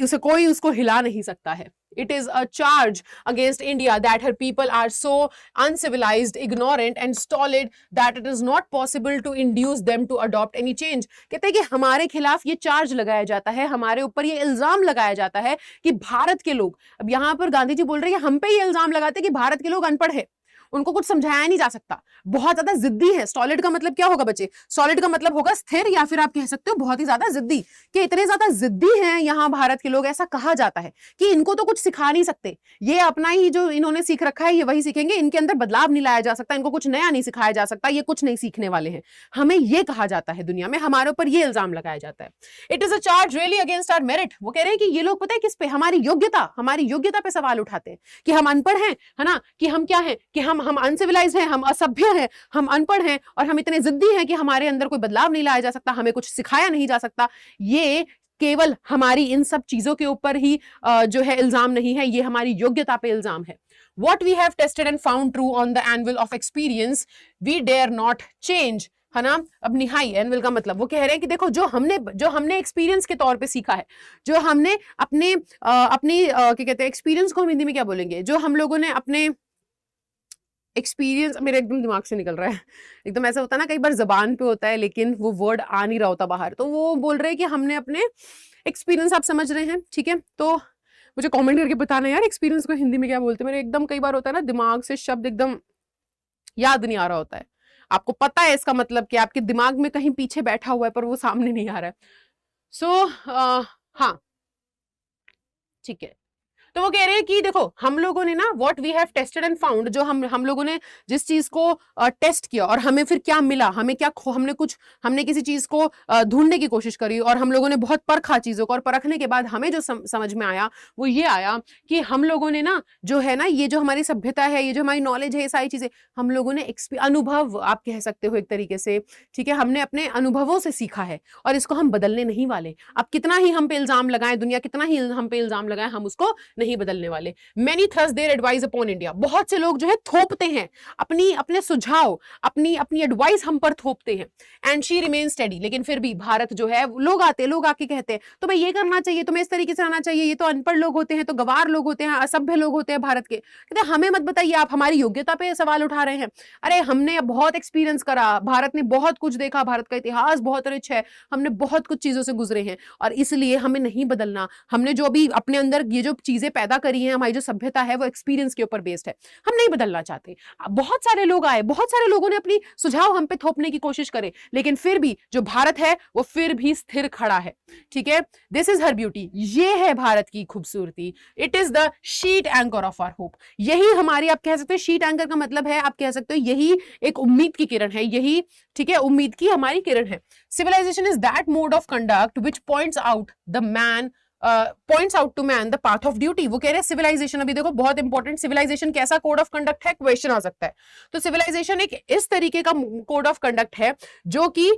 उसे कोई उसको हिला नहीं सकता है। It is a charge against India that her people are so uncivilized, ignorant and stolid that it is not possible to induce them to adopt any change। कहते हैं कि हमारे खिलाफ ये चार्ज लगाया जाता है, हमारे ऊपर ये इल्जाम लगाया जाता है कि भारत के लोग, अब यहाँ पर गांधी जी बोल रहे हैं हम पे ये इल्जाम लगाते हैं कि भारत के लोग अनपढ़ है, उनको कुछ समझाया नहीं जा सकता, बहुत ज्यादा जिद्दी है। सॉलिड का मतलब क्या होगा बच्चे? सॉलिड का मतलब होगा स्थिर, या फिर आप कह सकते हो बहुत ही ज्यादा जिद्दी। कि इतने ज्यादा जिद्दी हैं यहाँ भारत के लोग, ऐसा कहा जाता है कि इनको तो कुछ सिखा नहीं सकते, ये अपना ही जो इन्होंने सीख रखा है ये वही सीखेंगे, इनके अंदर बदलाव नहीं लाया जा सकता, इनको कुछ नया नहीं सिखाया जा सकता, ये कुछ नहीं सीखने वाले हैं। हमें ये कहा जाता है दुनिया में, हमारे ऊपर ये इल्जाम लगाया जाता है। It is a charge really against our merit. वो कह रहे हैं कि ये लोग पता है किस पे, हमारी योग्यता पे सवाल उठाते हैं कि हम अनपढ़ हैं, है ना, कि हम क्या है, कि हम अनसिविलाइज्ड हैं, हम असभ्य हैं, हम अनपढ़ हैं, और हम इतने जिद्दी हैं कि हमारे अंदर कोई बदलाव नहीं लाया जा सकता, हमें कुछ सिखाया नहीं जा सकता। ये केवल हमारी इन सब चीजों के ऊपर ही जो है इल्जाम नहीं है, ये हमारी योग्यता पे इल्जाम है। What we have tested and found true on the anvil of experience, we dare not change, है ना। अब निहाई एनविल का मतलब, वो कह रहे हैं कि देखो जो हमने एक्सपीरियंस के तौर पे सीखा है, जो हमने अपनी क्या कहते हैं एक्सपीरियंस को हम हिंदी में क्या बोलेंगे, जो हम लोगों ने अपने एक्सपीरियंस, मेरे एकदम दिमाग से निकल रहा है, एकदम ऐसा होता है ना कई बार जबान पे होता है लेकिन वो वर्ड आ नहीं रहा होता बाहर, तो वो बोल रहे हैं कि हमने अपने एक्सपीरियंस, आप समझ रहे हैं, ठीक है। तो मुझे कमेंट करके बताना यार एक्सपीरियंस को हिंदी में क्या बोलते हैं। मेरे एकदम कई बार होता है ना दिमाग से शब्द एकदम याद नहीं आ रहा होता है, आपको पता है इसका मतलब कि आपके दिमाग में कहीं पीछे बैठा हुआ है पर वो सामने नहीं आ रहा है। सो हाँ ठीक है, तो वो कह रहे हैं कि देखो हम लोगों ने ना what we have tested and found, जो हम लोगों ने जिस चीज को टेस्ट किया और हमें फिर क्या मिला, हमें क्या हमने किसी चीज को ढूंढने की कोशिश करी और हम लोगों ने बहुत परखा चीजों को, और परखने के बाद हमें जो समझ में आया वो ये आया कि हम लोगों ने ना जो है ना, ये जो हमारी सभ्यता है, ये जो हमारी नॉलेज है, ये सारी चीजें हम लोगों ने अनुभव आप कह सकते हो एक तरीके से, ठीक है, हमने अपने अनुभवों से सीखा है और इसको हम बदलने नहीं वाले। अब कितना ही हम पे इल्जाम लगाएं, दुनिया कितना ही हम पे इल्जाम लगाएं, हम उसको नहीं बदलने वाले। Many thrust their advice upon India, बहुत से लोग जो है थोपते हैं अपने सुझाव, अपनी एडवाइस हम पर थोपते हैं। एंड शी remains steady, लेकिन फिर भी भारत जो है, लोग आके कहते हैं तुम्हें ये करना चाहिए, तुम्हें इस तरीके से रहना चाहिए, ये तो अनपढ़ लोग होते हैं, तो गवार लोग होते हैं, असभ्य लोग होते हैं भारत के। कहते हैं हमें मत बताइए, आप हमारी योग्यता पे सवाल उठा रहे हैं। अरे हमने बहुत एक्सपीरियंस करा, भारत ने बहुत कुछ देखा, भारत का इतिहास बहुत रिच है, हमने बहुत कुछ चीजों से गुजरे हैं, और इसलिए हमें नहीं बदलना। हमने जो भी अपने अंदर ये जो चीजें पैदा करी हैं, हमारी जो सभ्यता है वो एक्सपीरियंस के ऊपर बेस्ड है, हम नहीं बदलना चाहते। बहुत सारे लोग आए, बहुत सारे लोगों ने अपनी सुझाव हम पे थोपने की कोशिश करे, लेकिन फिर भी जो भारत है वो फिर भी स्थिर खड़ा है, ठीक है। दिस इज हर ब्यूटी, ये है भारत की खूबसूरती। It is the sheet anchor of our hope, यही हमारी, आप कह सकते हो शीट एंकर का मतलब है, आप कह सकते हो यही एक उम्मीद की किरण है, यही, ठीक है, उम्मीद की हमारी किरण है। Civilization is that mode of conduct which points out the man points out to man the path of duty. वो कह रहे हैं सिविलाइजेशन, अभी देखो बहुत इंपॉर्टेंट, सिविलाइजेशन कैसा कोड ऑफ कंडक्ट है, क्वेश्चन आ सकता है। तो सिविलाइजेशन एक इस तरीके का कोड ऑफ कंडक्ट है जो कि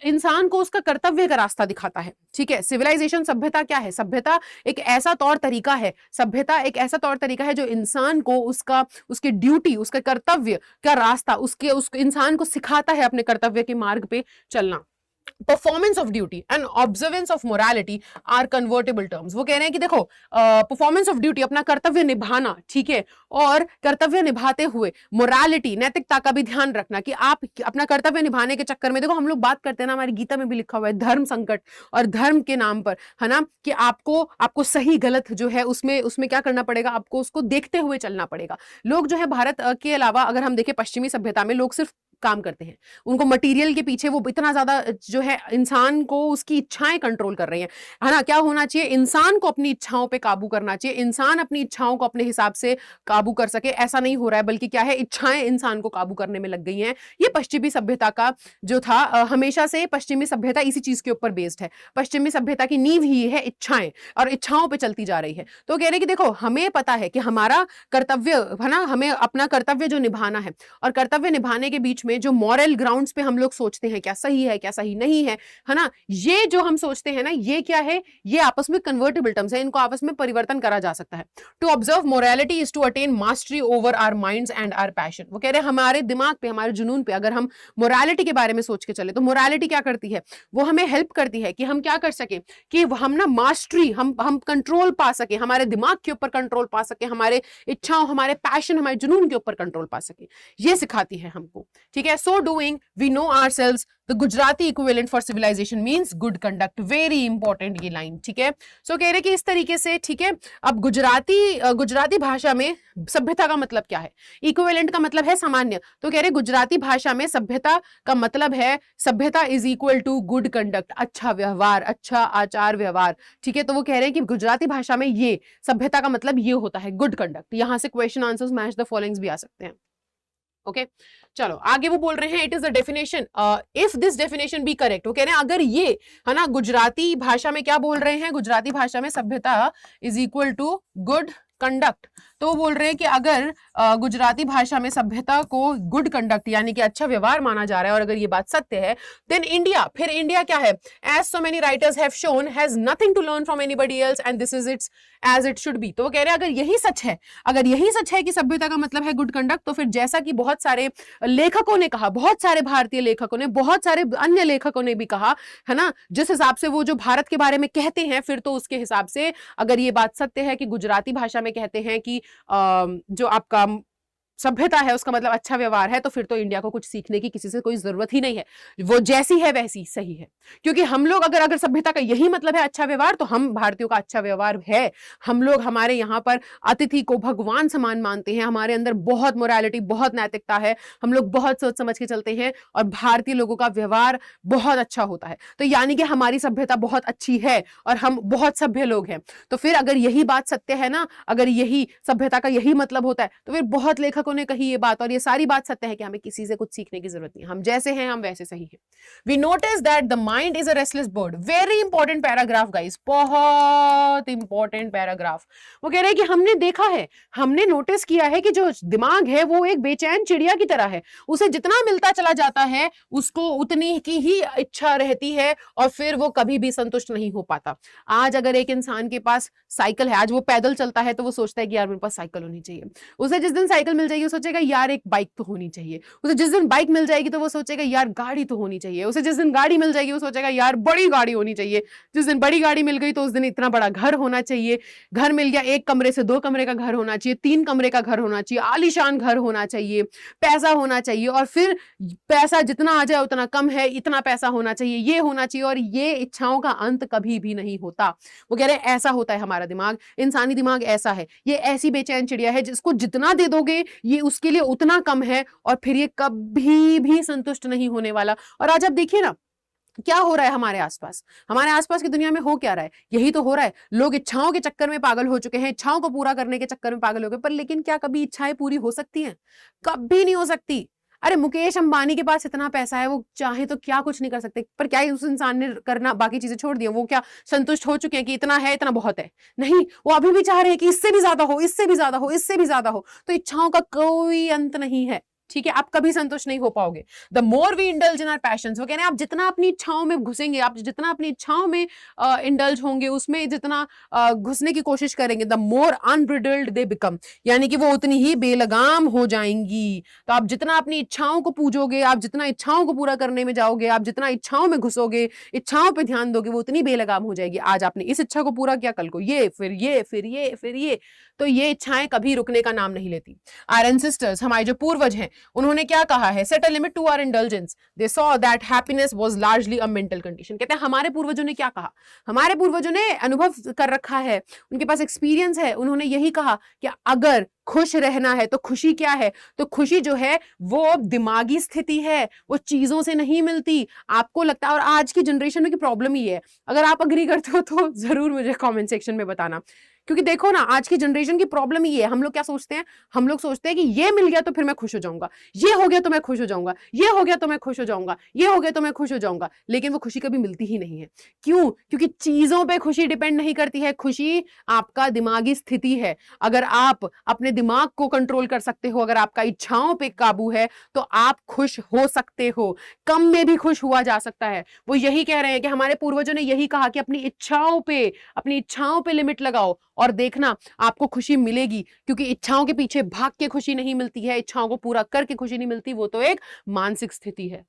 इंसान को उसका कर्तव्य का रास्ता दिखाता है, ठीक है। सिविलाइजेशन, सभ्यता क्या है? सभ्यता एक ऐसा तौर तरीका है, सभ्यता एक ऐसा तौर तरीका है जो इंसान को उसकी ड्यूटी, उसके कर्तव्य का रास्ता, उसके इंसान को सिखाता है अपने कर्तव्य के मार्ग पे चलना। Performance of duty and observance of morality are convertible terms. वो कह रहे हैं कि देखो परफॉर्मेंस ऑफ ड्यूटी, अपना कर्तव्य निभाना, ठीक है, और कर्तव्य निभाते हुए मोरालिटी, नैतिकता का भी ध्यान रखना कि आप अपना कर्तव्य निभाने के चक्कर में, देखो हम लोग बात करते हैं ना, हमारी गीता में भी लिखा हुआ है धर्म संकट, और धर्म के नाम पर, है ना, कि आपको सही गलत जो है उसमें क्या करना पड़ेगा, आपको उसको देखते हुए चलना पड़ेगा। लोग जो है भारत के अलावा अगर हम देखें पश्चिमी सभ्यता में, लोग सिर्फ काम करते हैं, उनको मटेरियल के पीछे वो इतना ज्यादा जो है इंसान को उसकी इच्छाएं कंट्रोल कर रही हैं, है ना। क्या होना चाहिए? इंसान को अपनी इच्छाओं पे काबू करना चाहिए, इंसान अपनी इच्छाओं को अपने हिसाब से काबू कर सके, ऐसा नहीं हो रहा है, बल्कि क्या है, इच्छाएं इंसान को काबू करने में लग गई हैं। ये पश्चिमी सभ्यता का जो था, हमेशा से पश्चिमी सभ्यता इसी चीज के ऊपर बेस्ड है। पश्चिमी सभ्यता की नींव ही है इच्छाएं, और इच्छाओं पे चलती जा रही है। तो कह रहे हैं कि देखो हमें पता है कि हमारा कर्तव्य, है ना, हमें अपना कर्तव्य जो निभाना है, और कर्तव्य निभाने के बीच में जो मॉरल ग्राउंड्स पे हम लोग सोचते हैं क्या सही है क्या सही नहीं है ना, ये जो हम सोचते हैं ना, ये क्या है, ये आपस में कन्वर्टेबल टर्म्स है, इनको आपस में परिवर्तन करा जा सकता है। To observe morality is to attain mastery over our minds and our passion. वो कह रहे हैं हमारे दिमाग पे, हमारे जुनून पे अगर हम मोरालिटी के बारे में सोच के चले, तो मोरालिटी क्या करती है, वो हमें हेल्प करती है कि हम क्या कर सके, कि हम ना मास्टरी, हम कंट्रोल पा सके, हमारे दिमाग के ऊपर कंट्रोल पा सके, हमारे इच्छाओं, हमारे पैशन, हमारे जुनून के ऊपर कंट्रोल पा सके, ये सिखाती है हमको, ठीक है। So doing, we know ourselves. The Gujarati equivalent for civilization means good conduct. Very important ये लाइन, ठीक है। So कह रहे कि इस तरीके से, ठीक है। अब गुजराती भाषा में सभ्यता का मतलब क्या है? इक्विवेलेंट का मतलब है सामान्य। तो कह रहे गुजराती भाषा में सभ्यता का मतलब है, सभ्यता is equal to good conduct, अच्छा व्यवहार, अच्छा आचार व्यवहार, ठीक है। तो वो कह रहे हैं कि गुजराती भाषा में ये सभ्यता का मतलब ये होता है, गुड कंडक्ट। यहां से question answers match the followings भी आ सकते हैं, ओके। चलो आगे वो बोल रहे हैं, it is a definition if this definition be correct. वो कह रहे हैं अगर ये, है ना, गुजराती भाषा में क्या बोल रहे हैं, गुजराती भाषा में सभ्यता is equal to good conduct. तो वो बोल रहे हैं कि अगर गुजराती भाषा में सभ्यता को गुड कंडक्ट यानी कि अच्छा व्यवहार माना जा रहा है, और अगर ये बात सत्य है, देन इंडिया, फिर इंडिया क्या है, as so many writers have shown has nothing to learn from anybody else and this is its as it should be. तो वो कह रहे हैं अगर यही सच है, अगर यही सच है कि सभ्यता का मतलब है गुड कंडक्ट, तो फिर जैसा कि बहुत सारे लेखकों ने कहा, बहुत सारे भारतीय लेखकों ने, बहुत सारे अन्य लेखकों ने भी कहा, है ना, जिस हिसाब से वो जो भारत के बारे में कहते हैं, फिर तो उसके हिसाब से अगर ये बात सत्य है कि गुजराती भाषा में कहते हैं कि जो आपका सभ्यता है उसका मतलब अच्छा व्यवहार है, तो फिर तो इंडिया को कुछ सीखने की किसी से कोई जरूरत ही नहीं है, वो जैसी है वैसी सही है। क्योंकि हम लोग अगर सभ्यता का यही मतलब है अच्छा व्यवहार, तो हम भारतीयों का अच्छा व्यवहार है। हम लोग, हमारे यहाँ पर अतिथि को भगवान समान मानते हैं, हमारे अंदर बहुत मोरालिटी, बहुत नैतिकता है, हम लोग बहुत सोच समझ के चलते हैं, और भारतीय लोगों का व्यवहार बहुत अच्छा होता है। तो यानी कि हमारी सभ्यता बहुत अच्छी है और हम बहुत सभ्य लोग हैं। तो फिर अगर यही बात सत्य है ना, अगर यही सभ्यता का यही मतलब होता है, तो फिर बहुत लेखकों ने कही ये बात, और ये सारी बात सत्य है कि हमें किसी से कुछ सीखने की जरूरत नहीं, हम जैसे हैं हम वैसे सही हैं। We notice that the mind is a restless bird. Very important paragraph guys, बहुत इंपॉर्टेंट पैराग्राफ। वो कह रहे हैं कि हमने देखा है, हमने नोटिस किया है कि जो दिमाग है वो एक बेचैन चिड़िया की तरह है, उसे जितना मिलता चला जाता है उसको उतनी की ही इच्छा रहती है, और फिर वो कभी भी संतुष्ट नहीं हो पाता। आज अगर एक इंसान के पास साइकिल है, आज वो पैदल चलता है, तो वो सोचता है कि यार मेरे पास साइकिल होनी चाहिए। उसे जिस दिन साइकिल मिल जाएगी वो सोचेगा यार एक बाइक तो होनी चाहिए। उसे जिस दिन बाइक मिल जाएगी तो वो सोचेगा यार गाड़ी तो होनी चाहिए। उसे जिस दिन गाड़ी मिल जाएगी वो सोचेगा यार बड़ी गाड़ी होनी चाहिए। जिस दिन बड़ी गाड़ी मिल गई तो उस दिन इतना बड़ा घर होना चाहिए। घर मिल गया, 1 कमरे से 2 कमरे का घर होना चाहिए, 3 कमरे का घर होना चाहिए, आलीशान घर होना चाहिए, पैसा होना चाहिए, और फिर पैसा जितना आ जाए उतना कम है, इतना पैसा होना चाहिए, ये होना चाहिए, और ये इच्छाओं का अंत कभी भी नहीं होता। वो कह रहे हैं ऐसा होता है हमारा दिमाग, इंसानी दिमाग ऐसा है, ये ऐसी बेचैन चिड़िया है जिसको जितना दे दोगे ये उसके लिए उतना कम है, और फिर ये कभी भी संतुष्ट नहीं होने वाला। और आज आप देखिए ना क्या हो रहा है हमारे आसपास, हमारे आसपास की दुनिया में हो क्या रहा है, यही तो हो रहा है। लोग इच्छाओं के चक्कर में पागल हो चुके हैं, इच्छाओं को पूरा करने के चक्कर में पागल हो गए, पर लेकिन क्या कभी इच्छाएं पूरी हो सकती हैं? कभी नहीं हो सकती। अरे मुकेश अंबानी के पास इतना पैसा है, वो चाहे तो क्या कुछ नहीं कर सकते, पर क्या उस इंसान ने करना बाकी चीजें छोड़ दी? वो क्या संतुष्ट हो चुके हैं कि इतना है, इतना बहुत है? नहीं, वो अभी भी चाह रहे हैं कि इससे भी ज्यादा हो, इससे भी ज्यादा हो, इससे भी ज्यादा हो। तो इच्छाओं का कोई अंत नहीं है, ठीक है? आप कभी संतुष्ट नहीं हो पाओगे। The more we indulge in our passions, वो कह रहे हैं आप जितना अपनी इच्छाओं में घुसेंगे, आप जितना अपनी इच्छाओं में इंडल्ज होंगे, उसमें जितना घुसने की कोशिश करेंगे, the more unbridled they become, यानी कि वो उतनी ही बेलगाम हो जाएंगी। तो आप जितना अपनी इच्छाओं को पूजोगे, आप जितना इच्छाओं को पूरा करने में जाओगे, आप जितना इच्छाओं में घुसोगे, इच्छाओं पे ध्यान दोगे, वो उतनी बेलगाम हो जाएगी। आज आपने इस इच्छा को पूरा किया, कल को ये, फिर ये, फिर ये, फिर ये। तो ये इच्छाएं कभी रुकने का नाम नहीं लेती। आवर एंसेस्टर्स, हमारे जो पूर्वज हैं, उन्होंने क्या कहा है? Set a limit to our indulgence, they saw that happiness was largely a mental condition. कहते हैं हमारे पूर्वजों ने क्या कहा? हमारे पूर्वजों ने अनुभव कर रखा है, उनके पास एक्सपीरियंस है। उन्होंने यही कहा कि अगर खुश रहना है तो खुशी क्या है? तो खुशी जो है वो दिमागी स्थिति है, वो चीजों से नहीं मिलती। आपको लगता है, और आज की जनरेशन में की प्रॉब्लम ही है, अगर आप अग्री करते हो तो जरूर मुझे कमेंट सेक्शन में बताना। क्योंकि देखो ना, आज की जनरेशन की प्रॉब्लम ही है। हम लोग क्या सोचते हैं? हम लोग सोचते हैं कि ये मिल गया तो फिर मैं खुश हो जाऊंगा, ये हो गया तो मैं खुश हो जाऊंगा, ये हो गया तो मैं खुश हो जाऊंगा, ये हो गया तो मैं खुश हो जाऊंगा। लेकिन वो खुशी कभी मिलती ही नहीं है। क्यों? क्योंकि चीजों पे खुशी डिपेंड नहीं करती है। खुशी आपका दिमागी स्थिति है। अगर आप अपने दिमाग को कंट्रोल कर सकते हो, अगर आपका इच्छाओं पे काबू है, तो आप खुश हो सकते हो। कम में भी खुश हुआ जा सकता है। वो यही कह रहे हैं कि हमारे पूर्वजों ने यही कहा कि अपनी इच्छाओं पे लिमिट लगाओ और देखना आपको खुशी मिलेगी। क्योंकि इच्छाओं के पीछे भाग के खुशी नहीं मिलती है, इच्छाओं को पूरा करके खुशी नहीं मिलती। वो तो एक मानसिक स्थिति है।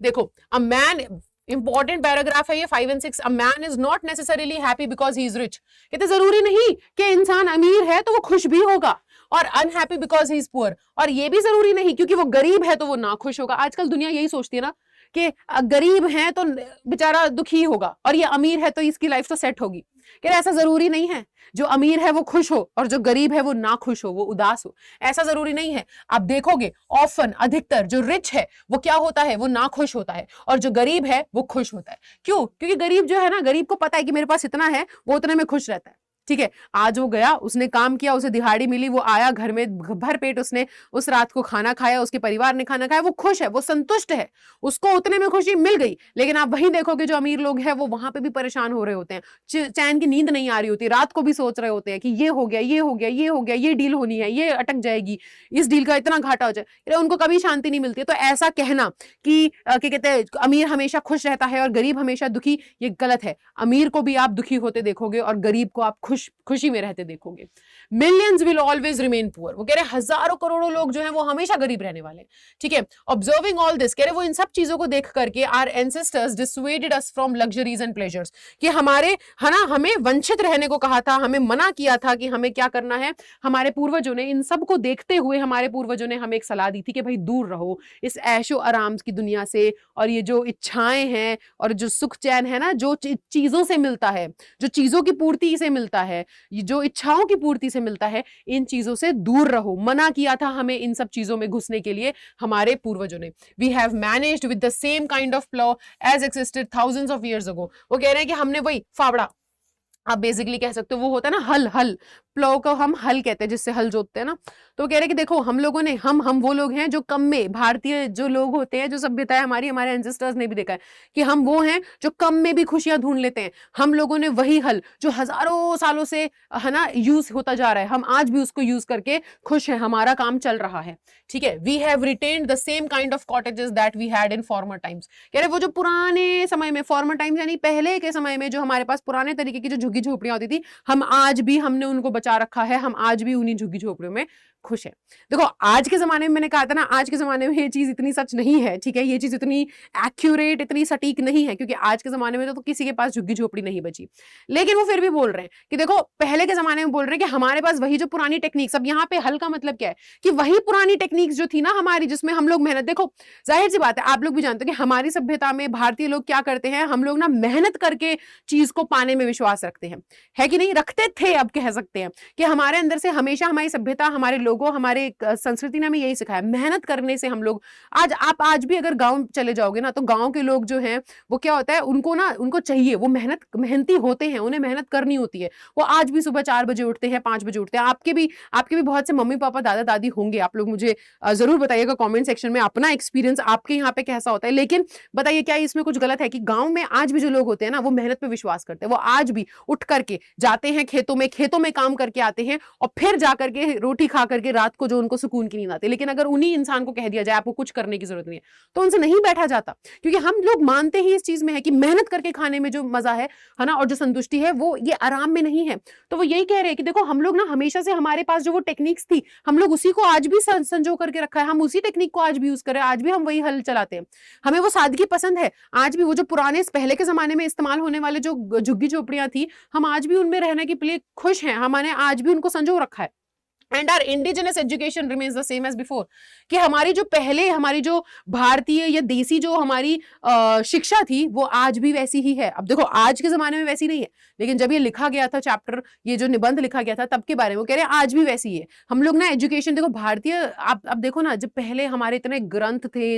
देखो, अ मैन, इंपॉर्टेंट पैराग्राफ है ये 5 और 6। A man is not necessarily happy because he is rich. कहते जरूरी नहीं कि इंसान अमीर है तो वो खुश भी होगा, और unhappy because he is poor, और ये भी जरूरी नहीं क्योंकि वो गरीब है तो वो ना खुश होगा। आजकल दुनिया यही सोचती है ना कि गरीब है तो बेचारा दुखी होगा, और ये अमीर है तो इसकी लाइफ तो सेट होगी। कि ऐसा जरूरी नहीं है। जो अमीर है वो खुश हो और जो गरीब है वो ना खुश हो, वो उदास हो, ऐसा जरूरी नहीं है। आप देखोगे ऑफन, अधिकतर जो रिच है वो क्या होता है? वो ना खुश होता है, और जो गरीब है वो खुश होता है। क्यों? क्योंकि गरीब जो है ना, गरीब को पता है कि मेरे पास इतना है, वो उतने में खुश रहता है। ठीक है, आज वो गया, उसने काम किया, उसे दिहाड़ी मिली, वो आया घर में, भर पेट उसने उस रात को खाना खाया, उसके परिवार ने खाना खाया, वो खुश है, वो संतुष्ट है, उसको उतने में खुशी मिल गई। लेकिन आप वहीं देखोगे जो अमीर लोग हैं वो वहां पे भी परेशान हो रहे होते हैं, चैन की नींद नहीं आ रही होती, रात को भी सोच रहे होते हैं कि ये हो गया, ये हो गया, ये हो गया, ये डील होनी है, ये अटक जाएगी, इस डील का इतना घाटा हो जाए, उनको कभी शांति नहीं मिलती। तो ऐसा कहना कि क्या कहते हैं अमीर हमेशा खुश रहता है और गरीब हमेशा दुखी, ये गलत है। अमीर को भी आप दुखी होते देखोगे और गरीब को आप खुशी में रहते देखोगे। Millions will always remain poor, वो कह रहे हजारों करोड़ों लोग जो हैं वो हमेशा गरीब रहने वाले। ठीक है, ऑब्जर्विंग ऑल दिस, कह रहे वो इन सब चीजों को देख करके our ancestors dissuaded us from luxuries and pleasures, कि हमारे, है ना, हमें वंचित रहने को कहा था, हमें मना किया था कि हमें क्या करना है। हमारे पूर्वजों ने इन सब को देखते हुए, हमारे पूर्वजों ने हमें एक सलाह दी थी कि भाई दूर रहो इस ऐशो आराम की दुनिया से, और ये जो इच्छाएं हैं और जो सुख चैन है ना, जो चीजों से मिलता है, जो चीजों की पूर्ति से मिलता है, जो इच्छाओं की पूर्ति से मिलता है, इन चीजों से दूर रहो। मना किया था हमें इन सब चीजों में घुसने के लिए हमारे पूर्वजों ने। We have managed with the same kind of plough as existed thousands of years ago. वो कह रहे हैं कि हमने वही फावड़ा, आप बेसिकली कह सकते हो, वो होता है ना हल प्लो को हम हल कहते हैं, जिससे हल जोतते हैं ना। तो कह रहे हैं कि देखो हम लोगों ने, हम वो लोग हैं जो कम में, भारतीय जो लोग होते हैं, जो सभ्यता है हमारी, हमारे एंसेस्टर्स ने भी देखा है कि हम वो हैं जो कम में भी खुशियां ढूंढ लेते हैं। हम लोगों ने वही हल जो हजारों सालों से, है ना, यूज होता जा रहा है, हम आज भी उसको यूज करके खुश हैं, हमारा काम चल रहा है। ठीक है, we have retained the same kind of cottages that we had in former times. कह रहे वो जो पुराने समय में, फॉर्मर टाइम्स यानी पहले के समय में, जो हमारे पास पुराने तरीके की जो झुग्गी झोपड़ियां होती थी, हम आज भी, हमने उनको बचा रखा है, हम आज भी उन्हीं झुग्गी झोपड़ियों में खुश है। देखो आज के जमाने में, मैंने कहा था ना, आज के जमाने में ये चीज इतनी सच नहीं है। ठीक है, ये चीज इतनी एक्यूरेट, इतनी सटीक नहीं है, क्योंकि आज के जमाने में तो किसी के पास झुग्गी झोपड़ी नहीं बची। लेकिन वो फिर भी बोल रहे हैं कि देखो पहले के जमाने में बोल रहे हैं कि हमारे पास वही जो पुरानी टेक्निक्स, अब यहाँ पे हल का मतलब क्या है कि वही पुरानी टेक्निक्स जो थी ना हमारी, जिसमें हम लोग मेहनत, देखो जाहिर सी बात है, आप लोग भी जानते हो कि हमारी सभ्यता में भारतीय लोग क्या करते हैं, हम लोग ना मेहनत करके चीज को पाने में विश्वास रखते हैं, है कि नहीं? रखते थे, अब कह सकते हैं कि हमारे अंदर से हमेशा, हमारी सभ्यता, हमारे लोगों को हमारे संस्कृति ने हमें यही सिखाया, मेहनत करने से हम लोग आज भी अगर गांव चले जाओगे ना, तो गांव के लोग जो हैं वो क्या होता है, उनको चाहिए, वो मेहनती होते हैं, उन्हें मेहनत करनी होती है। वो आज भी सुबह 4 बजे उठते हैं, 5 बजे उठते हैं। आपके भी बहुत से मम्मी पापा दादा दादी होंगे, आप लोग मुझे जरूर बताइएगा कमेंट सेक्शन में अपना एक्सपीरियंस आपके यहाँ पे कैसा होता है। लेकिन बताइए क्या इसमें कुछ गलत है कि गांव में आज भी जो लोग होते हैं ना, वो मेहनत पे विश्वास करते हैं। वो आज भी उठ करके जाते हैं खेतों में काम करके आते हैं और फिर जाकर के रोटी खा करके रात को जो उनको सुकून की नींद आती है। लेकिन अगर उन्हीं इंसान को कह दिया जाए आपको कुछ करने की जरूरत नहीं है, तो उनसे नहीं बैठा जाता, क्योंकि हम लोग मानते ही इस चीज में है कि मेहनत करके खाने में जो मजा है ना, और जो संतुष्टि है वो ये आराम में नहीं है। तो वो यही कह रहे हैं कि देखो हम लोग ना हमेशा से हमारे पास जो वो टेक्निक्स थी, हम लोग उसी को आज भी संजो करके रखा है, हम उसी टेक्निक को आज भी यूज कर रहे हैं, आज भी हम वही हल चलाते हैं। हमें वो सादगी पसंद है। आज भी वो जो पुराने पहले के जमाने में इस्तेमाल होने वाले जो झुग्गी झोपड़ियां थी, हम आज भी उनमें रहने के लिए खुश हैं, हमने आज भी उनको संजो रखा है। And our indigenous education remains the same as before, कि हमारी जो भारतीय या देसी जो हमारी शिक्षा थी वो आज भी वैसी ही है। अब देखो आज के जमाने में वैसी नहीं है, लेकिन जब ये लिखा गया था चैप्टर, ये जो निबंध लिखा गया था तब के बारे में वो कह रहे हैं आज भी वैसी है। हम लोग ना एजुकेशन देखो भारतीय, आप देखो ना, जब पहले हमारे इतने ग्रंथ थे,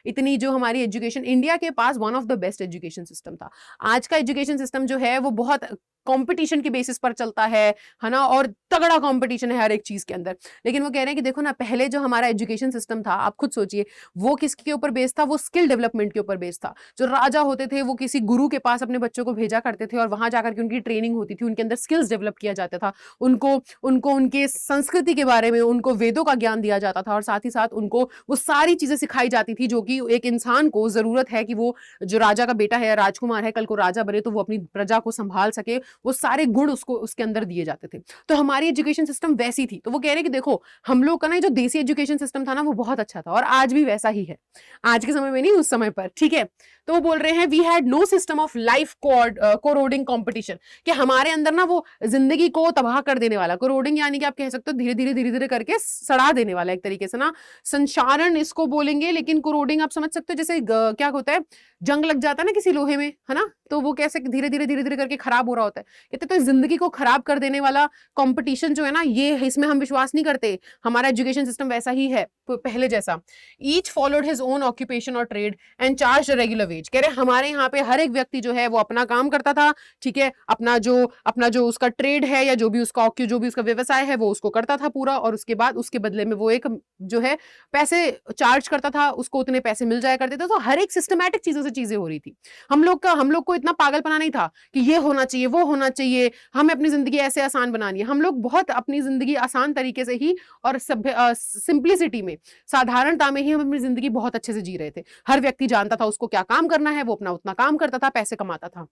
इतनी जो हमारी एजुकेशन, इंडिया के पास one of the best education system था। आज का एजुकेशन सिस्टम जो है वो बहुत कंपटीशन के बेसिस पर चलता है ना, और तगड़ा कंपटीशन है हर एक चीज के अंदर। लेकिन वो कह रहे हैं कि देखो ना, पहले जो हमारा एजुकेशन सिस्टम था, आप खुद सोचिए, वो किसके ऊपर बेस्ड था, वो स्किल डेवलपमेंट के ऊपर बेस्ड था। जो राजा होते थे वो किसी गुरु के पास अपने बच्चों को भेजा करते थे और वहां जाकर के उनकी ट्रेनिंग होती थी, उनके अंदर स्किल्स डेवलप किया जाता था, उनको उनके संस्कृति के बारे में, उनको वेदों का ज्ञान दिया जाता था, और साथ ही साथ उनको वो सारी चीजें सिखाई जाती थी जो कि एक इंसान को जरूरत है कि वो जो राजा का बेटा है या राजकुमार है, कल को राजा बने तो वो अपनी प्रजा को संभाल सके, वो सारे गुण उसको उसके अंदर दिए जाते थे। तो हमारी एजुकेशन सिस्टम वैसी थी। तो वो कह रहे हैं कि देखो हम लोग का ना जो देसी एजुकेशन सिस्टम था ना, वो बहुत अच्छा था और आज भी वैसा ही है, आज के समय में नहीं, उस समय पर, ठीक है। तो वो बोल रहे हैं we had no system of life corroding competition, कि हमारे अंदर ना वो जिंदगी को तबाह कर देने वाला, कोरोडिंग यानी कि आप कह सकते हो धीरे धीरे करके सड़ा देने वाला, एक तरीके से ना, संचारण इसको बोलेंगे, लेकिन कोरोडिंग आप समझ सकते हो जैसे क्या होता है, जंग लग जाता है ना किसी लोहे में, है ना, तो वो कैसे धीरे धीरे करके खराब हो रहा होता है। कहते तो जिंदगी को खराब कर देने वाला कंपटीशन जो है ना, ये इसमें हम विश्वास नहीं करते। हमारा एजुकेशन सिस्टम वैसा ही है पहले जैसा। Each followed his own occupation और trade and charge regular wage. कह रहे हमारे यहाँ पे हर एक व्यक्ति जो है वो अपना काम करता था, ठीक है, अपना जो उसका ट्रेड है या जो भी उसका व्यवसाय है वो उसको करता था पूरा, और उसके बाद उसके बदले में वो एक जो है पैसे चार्ज करता था, उसको उतने पैसे मिल जाया करते थे। तो हर एक सिस्टमेटिक चीजों से चीजें हो रही थी। हम लोग को इतना पागलपना नहीं था कि ये होना चाहिए वो होना चाहिए, हमें अपनी जिंदगी ऐसे आसान बनानी है। हम लोग बहुत अपनी जिंदगी आसान तरीके से ही और सिंप्लिसिटी में, साधारणता में ही हम अपनी जिंदगी बहुत अच्छे से जी रहे थे। हर व्यक्ति जानता था उसको क्या काम करना है, वो अपना उतना काम करता था, पैसे कमाता था,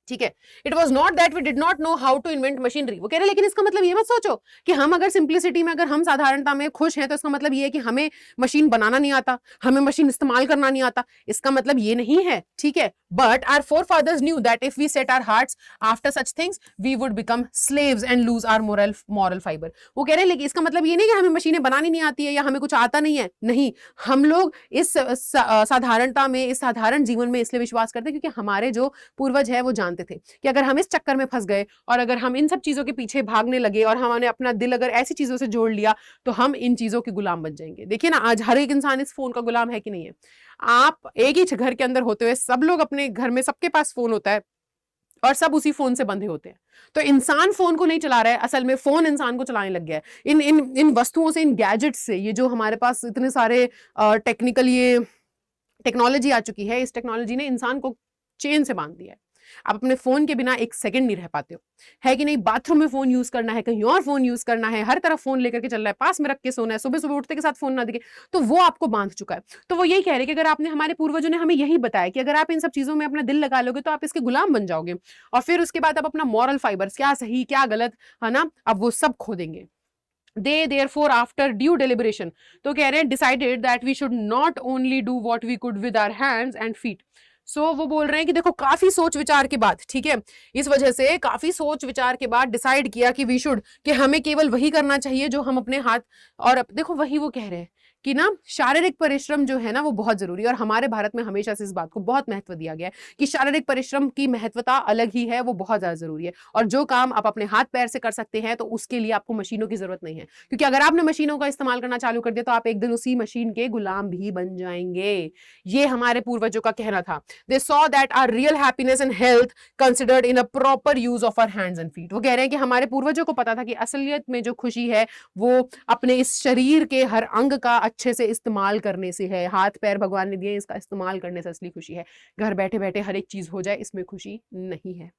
ठीक है। It was not that we did not know how to invent machinery. वो कह रहे लेकिन इसका मतलब ये मत सोचो कि हम अगर सिंप्लिसिटी में, अगर हम साधारणता में खुश हैं, तो इसका मतलब ये है कि हमें मशीन बनाना नहीं आता, हमें मशीन इस्तेमाल करना नहीं आता। इसका मतलब ये नहीं है, ठीक है। But our forefathers knew that if we set our hearts after such things we would become slaves and lose our moral fibre. वो कह रहे हैं लेकिन इसका मतलब ये नहीं कि हमें मशीनें बनानी नहीं आती है या हमें कुछ आता नहीं है, नहीं, हम लोग इस साधारणता में, इस साधारण जीवन में इसलिए विश्वास करते हैं क्योंकि हमारे जो पूर्वज है वो जानते थे कि अगर हम इस चक्कर में फंस गए और अगर हम इन सब चीजों के पीछे भागने लगे और हमने अपना दिल अगर ऐसी चीजों से जोड़ लिया तो हम इन चीजों के गुलाम बन जाएंगे। देखिए ना, आज हर एक इंसान इस फोन का गुलाम है कि नहीं है। आप एक ही घर के अंदर होते हुए सब लोग अपने घर में सबके पास फोन होता है और सब उसी फोन से बंधे होते हैं। तो इंसान फोन को नहीं चला रहा है, असल में फोन इंसान को चलाने लग गया है। इन वस्तुओं से, इन गैजेट्स से, ये जो हमारे पास इतने सारे टेक्निकल ये टेक्नोलॉजी आ चुकी है, इस टेक्नोलॉजी ने इंसान को चेन से बांध दिया है। आप अपने फोन के बिना एक सेकंड नहीं रह पाते हो, है कि नहीं। बाथरूम में फोन यूज करना है, कहीं और फोन यूज करना है, हर तरफ फोन लेकर के चल रहा है, पास में रख के सोना है, सुबह सुबह उठते के साथ फोन ना दिखे, तो वो आपको बांध चुका है। तो वो यही कह रहे कि अगर आपने, हमारे पूर्वजों ने हमें यही बताया कि अगर आप इन सब चीजों में अपना दिल लगा लोगे तो आप इसके गुलाम बन जाओगे, और फिर उसके बाद आप अपना मॉरल फाइबर्स, क्या सही क्या गलत है ना, अब वो सब खो देंगे। They therefore after due deliberation, तो कह रहे हैं decided that we should not only do what we could with our hands and feet. सो वो बोल रहे हैं कि देखो काफी सोच विचार के बाद, ठीक है, इस वजह से काफी सोच विचार के बाद डिसाइड किया कि वी शुड, कि हमें केवल वही करना चाहिए जो हम अपने हाथ, और देखो वही वो कह रहे हैं कि ना शारीरिक परिश्रम जो है ना वो बहुत जरूरी है, और हमारे भारत में हमेशा से इस बात को बहुत महत्व दिया गया है कि शारीरिक परिश्रम की महत्वता अलग ही है, वो बहुत ज्यादा जरूरी है। और जो काम आप अपने हाथ पैर से कर सकते हैं तो उसके लिए आपको मशीनों की जरूरत नहीं है, क्योंकि अगर आपने मशीनों का इस्तेमाल करना चालू कर दिया तो आप एक दिन उसी मशीन के गुलाम भी बन जाएंगे। ये हमारे पूर्वजों का कहना था। They saw that our real happiness and health considered in a proper use of our hands and feet. वो कह रहे हैं कि हमारे पूर्वजों को पता था कि असलियत में जो खुशी है वो अपने इस शरीर के हर अंग का अच्छे से इस्तेमाल करने से है। हाथ पैर भगवान ने दिए, इसका इस्तेमाल करने से असली खुशी है। घर बैठे बैठे हर एक चीज हो जाए इसमें खुशी नहीं है।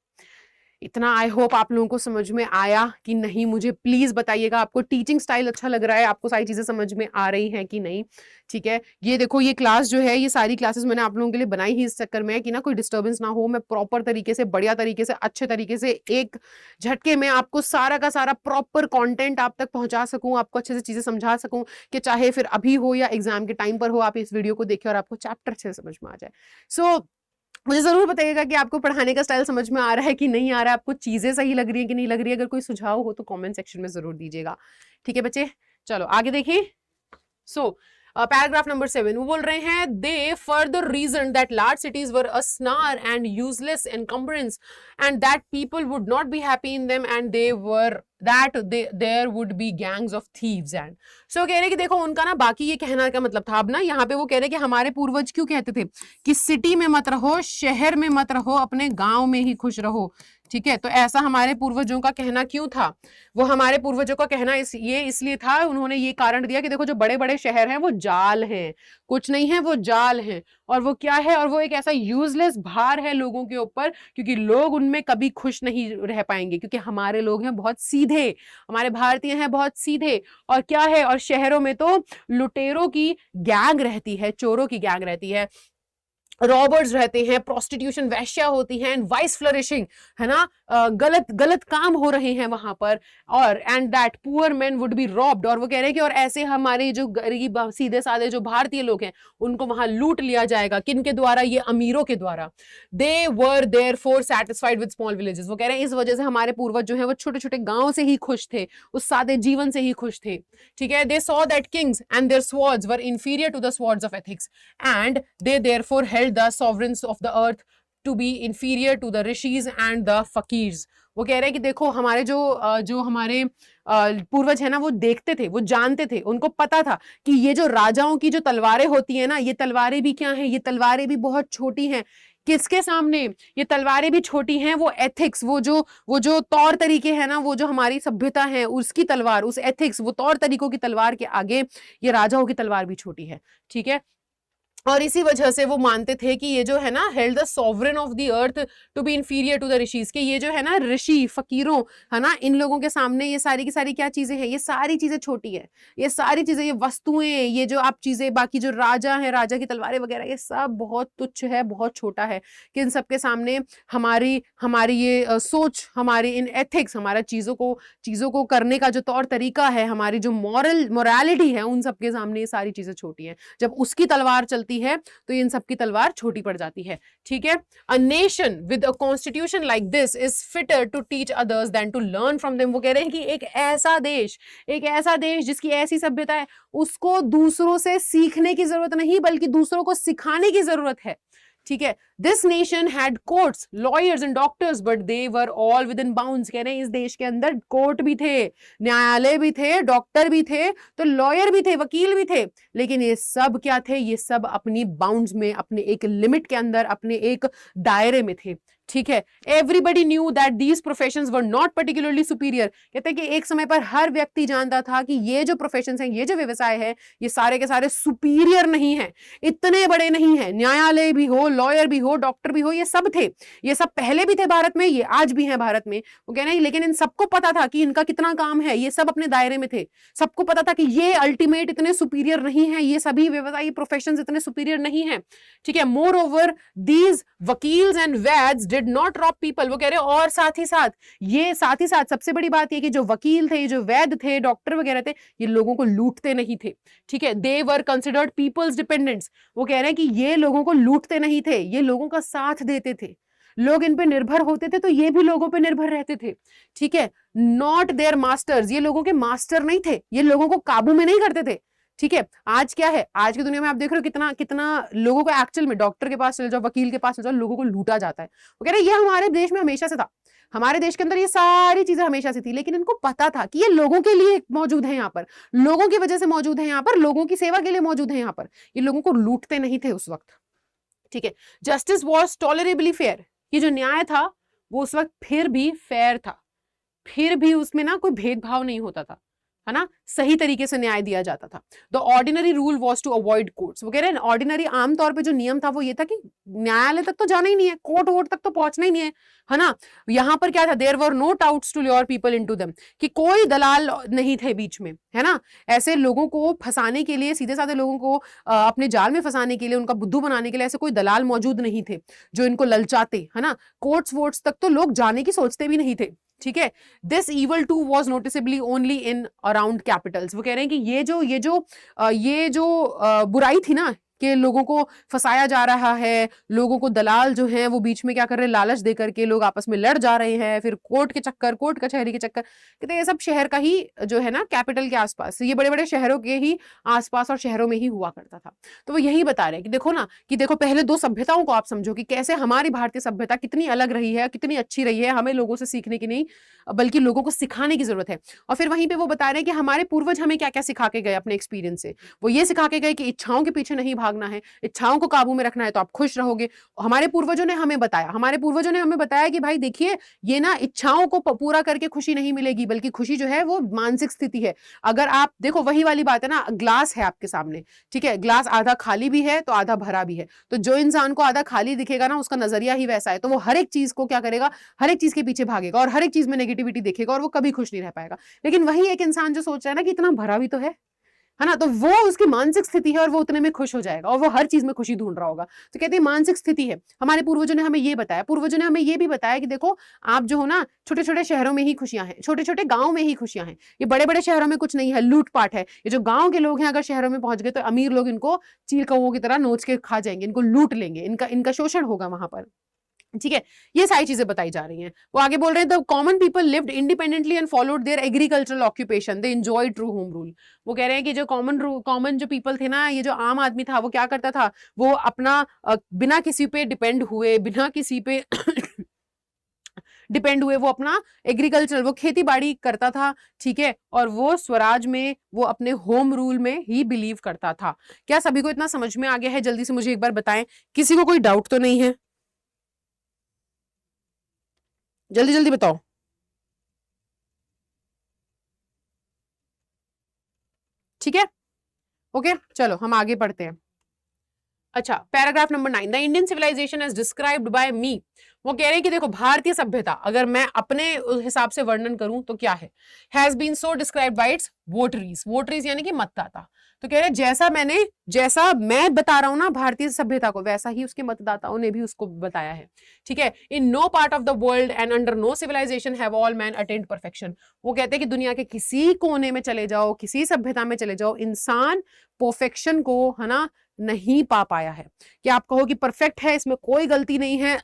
इतना आई होप आप लोगों को समझ में आया कि नहीं, मुझे प्लीज बताइएगा आपको टीचिंग स्टाइल अच्छा लग रहा है, आपको सारी चीजें समझ में आ रही हैं कि नहीं। ठीक है, ये देखो ये क्लास जो है, ये सारी क्लासेस मैंने आप लोगों के लिए बनाई ही इस चक्कर में है कि ना कोई डिस्टर्बेंस ना हो, मैं प्रॉपर तरीके से, बढ़िया तरीके से, अच्छे तरीके से एक झटके में आपको सारा का सारा प्रॉपर कंटेंट आप तक पहुंचा सकूं, आपको अच्छे से चीजें समझा सकूं कि चाहे फिर अभी हो या एग्जाम के टाइम पर हो, आप इस वीडियो को देखें और आपको चैप्टर अच्छे से समझ में आ जाए। सो मुझे जरूर बताइएगा कि आपको पढ़ाने का स्टाइल समझ में आ रहा है कि नहीं आ रहा है, आपको चीजें सही लग रही है कि नहीं लग रही है। अगर कोई सुझाव हो तो कमेंट सेक्शन में जरूर दीजिएगा। ठीक है बच्चे, चलो आगे देखिए। सो पैराग्राफ नंबर 7 वो बोल रहे हैं, they further reason that large cities were a snare and useless encumbrance and that people would not be happy in them and they were that there would be gangs of thieves and so कह रहे कि देखो उनका ना बाकी ये कहना का मतलब था। अब ना यहाँ पे वो कह रहे कि हमारे पूर्वज क्यों कहते थे कि सिटी में मत रहो, शहर में मत रहो, अपने गांव में ही खुश रहो। ठीक है, तो ऐसा हमारे पूर्वजों का कहना क्यों था? वो हमारे पूर्वजों का कहना इसलिए था, उन्होंने ये कारण दिया कि देखो जो बड़े बड़े शहर हैं वो जाल हैं, कुछ नहीं है, वो जाल हैं। और वो क्या है, और वो एक ऐसा यूजलेस भार है लोगों के ऊपर, क्योंकि लोग उनमें कभी खुश नहीं रह पाएंगे, क्योंकि हमारे लोग हैं बहुत सीधे, हमारे भारतीय हैं बहुत सीधे। और क्या है, और शहरों में तो लुटेरों की गैंग रहती है, चोरों की गैंग रहती है, रॉबर्स रहते हैं, प्रोस्टिट्यूशन वैश्या होती हैं, वाइस फ्लरिशिंग है ना, गलत गलत काम हो रहे हैं वहां पर। और and that poor main would be robbed, और वो कह रहे हैं कि और ऐसे हमारे जो गरीब सीधे साधे जो भारतीय लोग हैं उनको वहां लूट लिया जाएगा। किन के द्वारा? ये अमीरों के द्वारा। They were therefore satisfied with small villages. वो कह रहे हैं इस वजह से हमारे पूर्वज जो है वो छोटे छोटे गांव से ही खुश थे, उस सादे जीवन से ही खुश थे। ठीक है, they saw that kings and their swords were inferior to the swords of ethics and they therefore held the sovereigns of the earth to be inferior to the rishis and the fakirs। वो कह रहे हैं कि देखो हमारे जो हमारे पूर्वज है ना, वो देखते थे, वो जानते थे, उनको पता था कि ये जो राजाओं की जो तलवारें होती है ना, ये तलवारें भी क्या हैं, ये तलवारें भी बहुत छोटी हैं। किसके सामने ये तलवारें भी छोटी हैं? वो एथिक्स, वो जो तौर तरीके हैं ना, वो जो हमारी सभ्यता है उसकी तलवार, उस एथिक्स, वो तौर तरीकों की तलवार के आगे ये राजाओं की तलवार भी छोटी है। ठीक है, और इसी वजह से वो मानते थे कि ये जो है ना, held the sovereign of the earth to be inferior to the rishis, के ये जो है ना ऋषि फकीरों है ना, इन लोगों के सामने ये सारी की सारी क्या चीजें हैं, ये सारी चीजें छोटी है, ये सारी चीजें, ये वस्तुएं, ये जो आप चीजें, बाकी जो राजा है, राजा की तलवारें वगैरह, ये सब बहुत तुच्छ है, बहुत छोटा है कि इन सबके सामने हमारी ये सोच, हमारी इन एथिक्स, हमारा चीजों को करने का जो तौर तरीका है, हमारी जो मोरालिटी है, उन सबके सामने ये सारी चीजें छोटी है। जब उसकी तलवार चलती है तो इन सब की तलवार छोटी पड़ जाती है। ठीक है, a nation with a constitution like this is fitter to teach others than to learn from them। वो कह रहे हैं कि एक ऐसा देश जिसकी ऐसी सभ्यता है, उसको दूसरों से सीखने की जरूरत नहीं बल्कि दूसरों को सिखाने की जरूरत है। ठीक है, this nation had courts, lawyers and doctors but they were all with in bounds. कह रहे हैं इस देश के अंदर कोर्ट भी थे, न्यायालय भी थे, डॉक्टर भी थे, तो लॉयर भी थे, वकील भी थे, लेकिन ये सब क्या थे? ये सब अपनी बाउंड्स में, अपने एक लिमिट के अंदर, अपने एक दायरे में थे। ठीक है, everybody knew that these professions were not particularly superior. कहते हैं कि एक समय पर हर व्यक्ति जानता था कि ये जो प्रोफेशंस हैं, ये जो व्यवसाय है, ये सारे के सारे सुपीरियर नहीं है, इतने बड़े नहीं है। न्यायालय भी हो, लॉयर भी हो, डॉक्टर भी हो, ये सब थे, ये सब पहले भी थे भारत में, ये आज भी है भारत में। वो कह रहे हैं लेकिन इन सबको पता था कि इनका कितना काम है, ये सब अपने दायरे में थे, सबको पता था कि ये अल्टीमेट इतने सुपीरियर नहीं है, ये सभी व्यवसायी प्रोफेशंस इतने सुपीरियर नहीं है। ठीक है, moreover these vakils and vaids did not rob people. वो कह रहे और साथ ही साथ सबसे बड़ी बात ये कि जो वकील थे, जो वैद्य थे, डॉक्टर वगैरह थे, ये लोगों को लूटते नहीं थे। ठीक है, दे वर कंसिडर्ड पीपल्स डिपेंडेंट्स। वो कह रहे हैं कि ये लोगों को लूटते नहीं थे, ये लोगों का साथ देते थे, लोग इन पे निर्भर होते थे तो ये भी लोगों पे निर्भर रहते थे। ठीक है, नॉट देयर मास्टर्स, ये लोगों के मास्टर नहीं थे, ये लोगों को काबू में नहीं करते थे। ठीक है, आज क्या है, आज की दुनिया में आप देख रहे हो कितना कितना लोगों को एक्चुअल में डॉक्टर के पास चले जाओ, वकील के पास चले जाओ, लोगों को लूटा जाता है। वो कह रहे ये हमारे देश में हमेशा से था, हमारे देश के अंदर ये सारी चीजें हमेशा से थी, लेकिन इनको पता था कि ये लोगों के लिए मौजूद है, यहाँ पर लोगों की वजह से मौजूद है, यहाँ पर लोगों की सेवा के लिए मौजूद है, यहाँ पर ये लोगों को लूटते नहीं थे उस वक्त। ठीक है, जस्टिस वॉज टॉलरेबली फेयर, ये जो न्याय था वो उस वक्त फिर भी फेयर था, फिर भी उसमें ना कोई भेदभाव नहीं होता था, है ना, सही तरीके से न्याय दिया जाता था। The ordinary rule was to avoid courts, वो कह रहे हैं ऑर्डिनरी आमतौर पे जो नियम था वो ये था कि न्यायालय तक तो जाना ही नहीं है, कोर्ट वोट तक तो पहुंचना ही नहीं है ना। यहाँ पर क्या था, there were no doubts to lure people into them, कि कोई दलाल नहीं थे बीच में, है ना, ऐसे लोगों को फंसाने के लिए, सीधे साधे लोगों को अपने जाल में फंसाने के लिए, उनका बुद्धू बनाने के लिए ऐसे कोई दलाल मौजूद नहीं थे जो इनको ललचाते, है ना, कोर्ट्स वोट्स तक तो लोग जाने की सोचते भी नहीं थे। ठीक है, this evil too was noticeably only in around capitals, वो कह रहे हैं कि ये जो बुराई थी ना कि लोगों को फंसाया जा रहा है, लोगों को दलाल जो हैं वो बीच में क्या कर रहे हैं, लालच दे करके लोग आपस में लड़ जा रहे हैं, फिर कोर्ट के चक्कर, कोर्ट कचहरी के चक्कर, कहते ये सब शहर का ही जो है ना, कैपिटल के आसपास, ये बड़े बड़े शहरों के ही आसपास और शहरों में ही हुआ करता था। तो वो यही बता रहे हैं कि देखो ना, कि देखो पहले दो सभ्यताओं को आप समझो कि कैसे हमारी भारतीय सभ्यता कितनी अलग रही है, कितनी अच्छी रही है, हमें लोगों से सीखने की नहीं बल्कि लोगों को सिखाने की जरूरत है। और फिर वहीं पे वो बता रहे हैं कि हमारे पूर्वज हमें क्या क्या सिखा के गए अपने एक्सपीरियंस से, वो ये सिखा के गए कि इच्छाओं के पीछे नहीं भागना है, इच्छाओं को काबू में रखना है तो आप खुश रहोगे। हमारे पूर्वजों ने हमें बताया कि भाई देखिए, ये ना इच्छाओं को पूरा करके खुशी नहीं मिलेगी, बल्कि खुशी जो है वो मानसिक स्थिति है। अगर आप देखो, वही वाली बात है ना, ग्लास है आपके सामने, ठीक है, ग्लास आधा खाली भी है तो आधा भरा भी है, तो जो इंसान को आधा खाली दिखेगा ना, उसका नजरिया ही वैसा है, तो वो हर एक चीज को क्या करेगा, हर एक चीज के पीछे भागेगा और हर एक चीज में नेगेटिविटी देखेगा और वो कभी खुश नहीं रह पाएगा। लेकिन वही एक इंसान जो सोच रहा है ना कि इतना भरा भी तो है ना, तो वो उसकी मानसिक स्थिति है और वो उतने में खुश हो जाएगा और वो हर चीज में खुशी ढूंढ रहा होगा। तो कहते हैं मानसिक स्थिति है। हमारे पूर्वजों ने हमें ये बताया, पूर्वजों ने हमें ये भी बताया कि देखो आप जो हो ना, छोटे छोटे शहरों में ही खुशियां हैं, छोटे छोटे गांव में ही खुशियां हैं, ये बड़े बड़े शहरों में कुछ नहीं है, लूटपाट है। ये जो गांव के लोग हैं अगर शहरों में पहुंच गए तो अमीर लोग इनको चील कौओं की तरह नोच के खा जाएंगे, इनको लूट लेंगे, इनका शोषण होगा वहां पर। ठीक है, ये सारी चीजें बताई जा रही हैं। वो आगे बोल रहे हैं the common people lived independently and followed there agricultural occupation, they enjoy true home rule. वो कह रहे हैं कि जो कॉमन जो पीपल थे ना, ये जो आम आदमी था, वो क्या करता था, वो अपना बिना किसी पे डिपेंड हुए, बिना किसी पे डिपेंड हुए वो अपना एग्रीकल्चरल, वो खेती बाड़ी करता था। ठीक है, और वो स्वराज में, वो अपने होम रूल में ही बिलीव करता था। क्या सभी को इतना समझ में आ गया है? जल्दी से मुझे एक बार बताएं, किसी को कोई डाउट तो नहीं है? जल्दी जल्दी बताओ। ठीक है, ओके, चलो हम आगे पढ़ते हैं। अच्छा, paragraph number 9, the Indian civilisation as described by me. वो कह रहे हैं कि देखो भारतीय सभ्यता अगर मैं अपने हिसाब से वर्णन करूं तो क्या है, has been so described by its votaries यानी कि मतदाता। तो कह रहे हैं जैसा मैं बता रहा हूं ना भारतीय सभ्यता को, वैसा ही उसके मतदाताओं ने भी उसको बताया है। ठीक है, in no part of the world and under no civilization have all men attained perfection. वो कहते हैं कि दुनिया के किसी कोने में चले जाओ, किसी सभ्यता में चले जाओ, इंसान परफेक्शन को, है ना, नहीं पा पाया है। कि आप कहो कि परफेक्ट है, इसमें कोई गलती नहीं है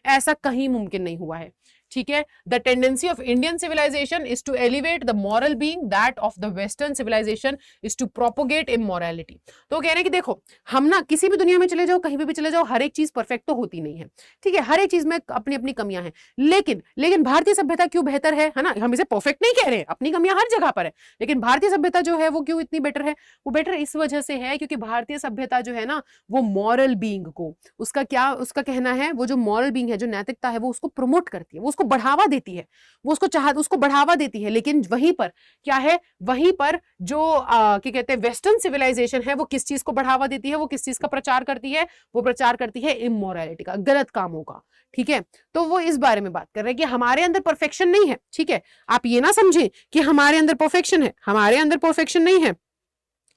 ऐसा कहीं मुमकिन नहीं हुआ है। ठीक है, the tendency of Indian civilization is to elevate the moral being, that of the western civilization is to propagate immorality. तो कह रहे हैं कि देखो हम ना किसी भी दुनिया में चले जाओ, कहीं पे भी चले जाओ, हर एक चीज परफेक्ट तो होती नहीं है। ठीक है, हर एक चीज में अपनी अपनी कमियां हैं, लेकिन भारतीय सभ्यता क्यों बेहतर है ना, हम इसे परफेक्ट नहीं कह रहे, अपनी कमियां हर जगह पर है, लेकिन भारतीय सभ्यता जो है वो क्यों इतनी बेटर है? वो बेटर इस वजह से है क्योंकि भारतीय सभ्यता जो है ना, वो मॉरल बीइंग को, उसका कहना है, वो जो मॉरल बीइंग है, जो नैतिकता है, वो उसको प्रमोट करती है, वो उसको बढ़ावा देती है, वो उसको बढ़ावा देती है। लेकिन वहीं पर क्या है, वहीं पर जो क्या कहते हैं वेस्टर्न सिविलाइजेशन है, वो किस चीज को बढ़ावा देती है, वो किस चीज का प्रचार करती है? वो प्रचार करती है इमोरलिटी का, गलत कामों का। ठीक है, तो वो इस बारे में बात कर रहे हैं कि हमारे अंदर परफेक्शन नहीं है। ठीक है, आप ये ना समझे कि हमारे अंदर परफेक्शन है, हमारे अंदर परफेक्शन नहीं है,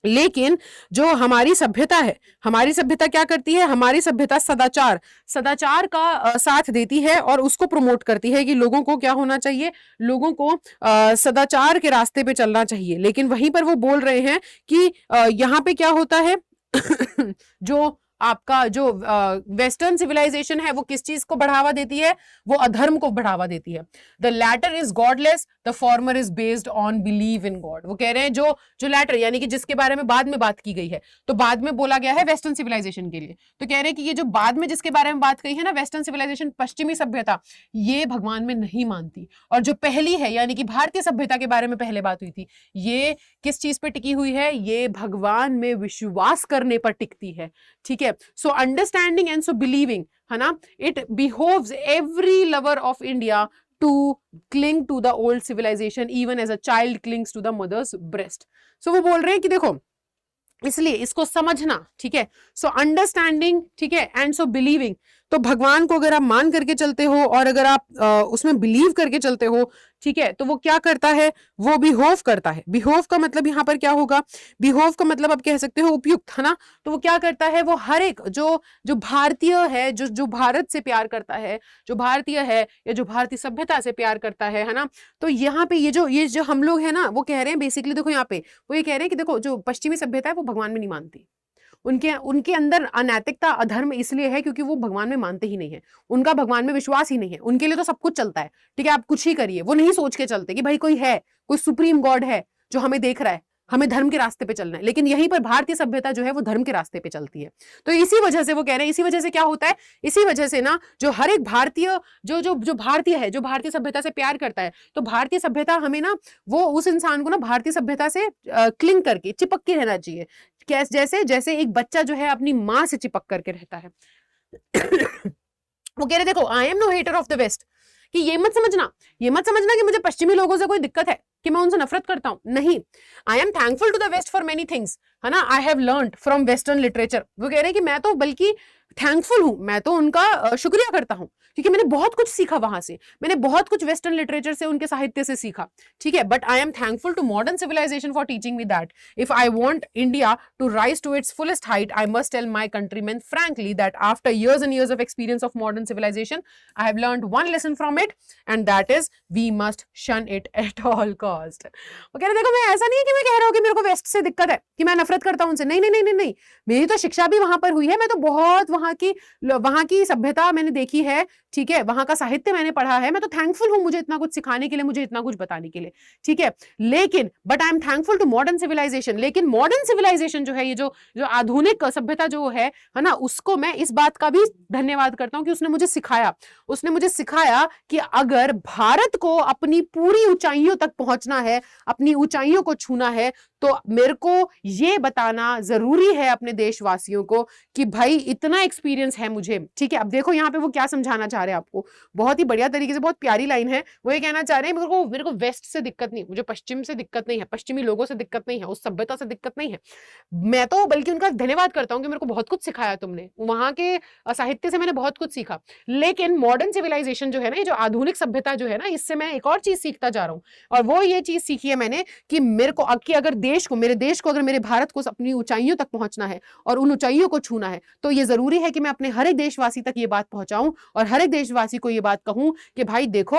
लेकिन जो हमारी सभ्यता है, हमारी सभ्यता क्या करती है? हमारी सभ्यता सदाचार का साथ देती है और उसको प्रमोट करती है कि लोगों को क्या होना चाहिए, लोगों को सदाचार के रास्ते पे चलना चाहिए। लेकिन वहीं पर वो बोल रहे हैं कि यहाँ पे क्या होता है जो आपका जो वेस्टर्न सिविलाइजेशन है वो किस चीज को बढ़ावा देती है, वो अधर्म को बढ़ावा देती है। The latter is godless, the former is based on believe in God. वो कह रहे हैं जो जो लैटर यानी कि जिसके बारे में बाद में बात की गई है, तो बाद में बोला गया है वेस्टर्न सिविलाइजेशन के लिए, तो कह रहे हैं कि ये जो बाद में जिसके बारे में बात कही है ना, वेस्टर्न सिविलाइजेशन, पश्चिमी सभ्यता, ये भगवान में नहीं मानती। और जो पहली है यानी कि भारतीय सभ्यता के बारे में पहले बात हुई थी, ये किस चीज पे टिकी हुई है, ये भगवान में विश्वास करने पर टिकती है। ठीक है, so understanding and so believing, है ना, it behoves every lover of India to cling to the old civilization even as a child clings to the mother's breast। so वो बोल रहे हैं कि देखो इसलिए इसको समझना, ठीक है, सो अंडरस्टैंडिंग, ठीक है, एंड सो बिलीविंग, तो भगवान को अगर आप मान करके चलते हो और अगर आप उसमें बिलीव करके चलते हो, ठीक है, तो वो क्या करता है, वो बिहोव करता है। बिहोव का मतलब यहाँ पर क्या होगा, बिहोव का मतलब आप कह सकते हो उपयुक्त, है ना, तो वो क्या करता है, वो हर एक जो भारतीय है, जो भारत से प्यार करता है, जो भारतीय है या जो भारतीय सभ्यता से प्यार करता है ना, तो यहाँ पे ये जो हम लोग है ना, वो कह रहे हैं बेसिकली, देखो यहाँ पे वो ये कह रहे हैं कि देखो जो पश्चिमी सभ्यता है वो भगवान में नहीं मानती, उनके अंदर अनैतिकता, अधर्म इसलिए है क्योंकि वो भगवान में मानते ही नहीं है, उनका भगवान में विश्वास ही नहीं है, उनके लिए तो सब कुछ चलता है, ठीक है, आप कुछ ही करिए, वो नहीं सोच के चलते कि भाई कोई है, कोई सुप्रीम गॉड है जो हमें देख रहा है, हमें धर्म के रास्ते पे चलना है। लेकिन यहीं पर भारतीय सभ्यता जो है वो धर्म के रास्ते पे चलती है। तो इसी वजह से वो कह रहे हैं, इसी वजह से क्या होता है, इसी वजह से ना जो हर एक भारतीय जो भारतीय है, जो भारतीय सभ्यता से प्यार करता है, तो भारतीय सभ्यता हमें ना, वो उस इंसान को ना भारतीय सभ्यता से क्लिंग करके, चिपक के रहना चाहिए, जैसे जैसे एक बच्चा जो है अपनी माँ से चिपक करके रहता है। वो कह रहे देखो, I am no hater of the west, कि ये मत समझना कि मुझे पश्चिमी लोगों से कोई दिक्कत है, कि मैं उनसे नफरत करता हूं, नहीं। I am thankful to the west for many things, है ना, I have learned from western literature. वो कह रहे हैं कि मैं तो बल्कि थैंकफुल हूं, मैं तो उनका शुक्रिया करता हूं, क्योंकि मैंने बहुत कुछ सीखा वहां से, मैंने बहुत कुछ वेस्टर्न लिटरेचर से, उनके साहित्य से सीखा, ठीक है। But I am thankful to modern civilization for teaching me that if I want India to rise to its fullest height, I must tell my countrymen frankly that after years and years of experience of modern civilization, I have learned one lesson from it, and that is we must shun it at all cost। वो कह रहे देखो, मैं ऐसा नहीं है कि मैं कह रहा हूँ कि मेरे को वेस्ट से दिक्कत है, कि मैं नफरत करता हूं उनसे, नहीं नहीं नहीं नहीं, मेरी तो शिक्षा भी वहां पर हुई है, मैं तो बहुत वहां की सभ्यता मैंने देखी है, ठीक है, वहां का साहित्य मैंने पढ़ा है, मैं तो थैंकफुल हूं मुझे इतना कुछ सिखाने के लिए, मुझे इतना कुछ बताने के लिए, ठीक है। लेकिन but I am thankful to modern civilization, लेकिन मॉडर्न सिविलाइजेशन जो है, ये जो आधुनिक सभ्यता जो है ना, उसको मैं इस बात का भी धन्यवाद करता हूं कि उसने मुझे सिखाया कि अगर भारत को अपनी पूरी ऊंचाइयों तक पहुंचना है, अपनी ऊंचाइयों को छूना है, तो मेरे को ये बताना जरूरी है अपने देशवासियों को कि भाई इतना एक्सपीरियंस है मुझे, ठीक है। अब देखो यहाँ पे वो क्या समझाना चाह रहे हैं आपको, बहुत ही बढ़िया तरीके से, बहुत प्यारी लाइन है। वो ये कहना चाह रहे हैं मेरे को वेस्ट से दिक्कत नहीं, मुझे पश्चिम से दिक्कत नहीं है, पश्चिमी लोगों से दिक्कत नहीं है, उस सभ्यता से दिक्कत नहीं है, मैं तो बल्कि उनका धन्यवाद करता हूँ कि मेरे को बहुत कुछ सिखाया तुमने, वहां के साहित्य से मैंने बहुत कुछ सीखा। लेकिन मॉडर्न सिविलाइजेशन जो है ना, ये जो आधुनिक सभ्यता जो है ना, इससे मैं एक और चीज सीखता जा रहा हूँ, और वो ये चीज सीखी है मैंने कि मेरे को अगर मेरे देश को अगर मेरे भारत को अपनी ऊंचाइयों तक पहुंचना है और उन ऊंचाइयों को छूना है, तो ये जरूरी है कि मैं अपने हर एक देशवासी तक ये बात पहुंचाऊं और हर एक देशवासी को ये बात कहूं कि भाई देखो,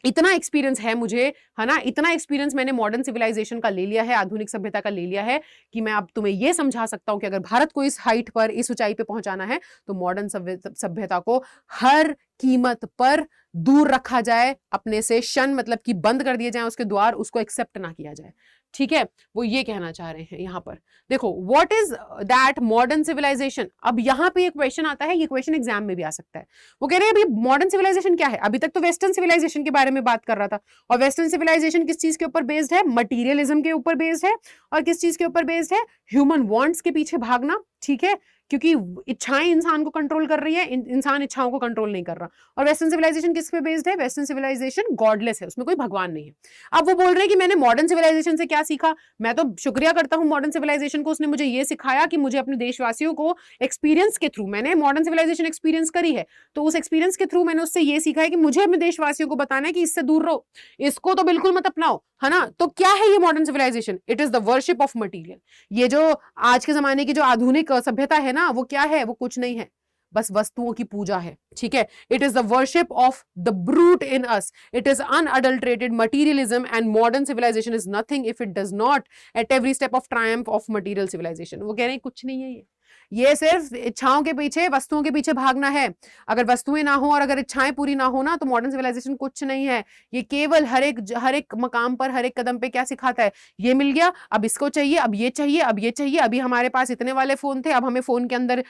इतना एक्सपीरियंस है मुझे, है ना, इतना एक्सपीरियंस मैंने मॉडर्न सिविलाइजेशन का ले लिया है, आधुनिक सभ्यता का ले लिया है, कि मैं अब तुम्हें ये समझा सकता हूं कि अगर भारत को इस हाइट पर, इस ऊंचाई पे पहुंचाना है, तो मॉडर्न सभ्यता को हर कीमत पर दूर रखा जाए, अपने से शन मतलब कि बंद कर दिए जाए उसके द्वार, उसको एक्सेप्ट ना किया जाए, ठीक है। वो ये कहना चाह रहे हैं यहाँ पर। देखो, what is that modern civilization. अब यहाँ पे एक क्वेश्चन आता है, ये क्वेश्चन एग्जाम में भी आ सकता है। वो कह रहे हैं अभी मॉडर्न सिविलाइजेशन क्या है, अभी तक तो वेस्टर्न सिविलाइजेशन के बारे में बात कर रहा था, और वेस्टर्न सिविलाइजेशन किस चीज के ऊपर बेस्ड है, मटीरियलिज्म के ऊपर बेस्ड है, और किस चीज के ऊपर बेस्ड है, ह्यूमन वांट्स के पीछे भागना, ठीक है, क्योंकि इच्छाएं इंसान को कंट्रोल कर रही है, इंसान इच्छाओं को कंट्रोल नहीं कर रहा। और वेस्टर्न सिविलाइजेशन किस पे बेस्ड है, वेस्टर्न सिविलाइजेशन गॉडलेस है, उसमें कोई भगवान नहीं है। अब वो बोल रहे हैं कि मैंने मॉडर्न सिविलाइजेशन से क्या सीखा, मैं तो शुक्रिया करता हूं मॉडर्न सिविलाइजेशन को, उसने मुझे ये सिखाया कि मुझे अपने देशवासियों को एक्सपीरियंस के थ्रू, मैंने मॉडर्न सिविलाइजेशन एक्सपीरियंस करी है, तो उस एक्सपीरियंस के थ्रू मैंने उससे ये सीखा है कि मुझे अपने देशवासियों को बताना है कि इससे दूर रहो, इसको तो बिल्कुल मत अपनाओ, है ना। तो क्या है ये modern civilization, it is the worship of material. ये जो आज के जमाने की जो आधुनिक सभ्यता है ना, वो क्या है, वो कुछ नहीं है, बस वस्तुओं की पूजा है, ठीक है। It is the worship of the brute in us, it is unadulterated materialism, and modern civilisation is nothing if it does not at every step of triumph of material civilisation. वो कह रहे हैं कुछ नहीं है ये, ये सिर्फ इच्छाओं के पीछे, वस्तुओं के पीछे भागना है। अगर वस्तुएं ना हो और अगर इच्छाएं पूरी ना हो ना, तो मॉडर्न सिविलाइजेशन कुछ नहीं है। ये केवल हर एक मकाम पर, हर एक कदम पे क्या सिखाता है, ये मिल गया, अब इसको चाहिए, अब ये चाहिए, अब ये चाहिए, अभी हमारे पास इतने वाले फोन थे, अब हमें फोन के अंदर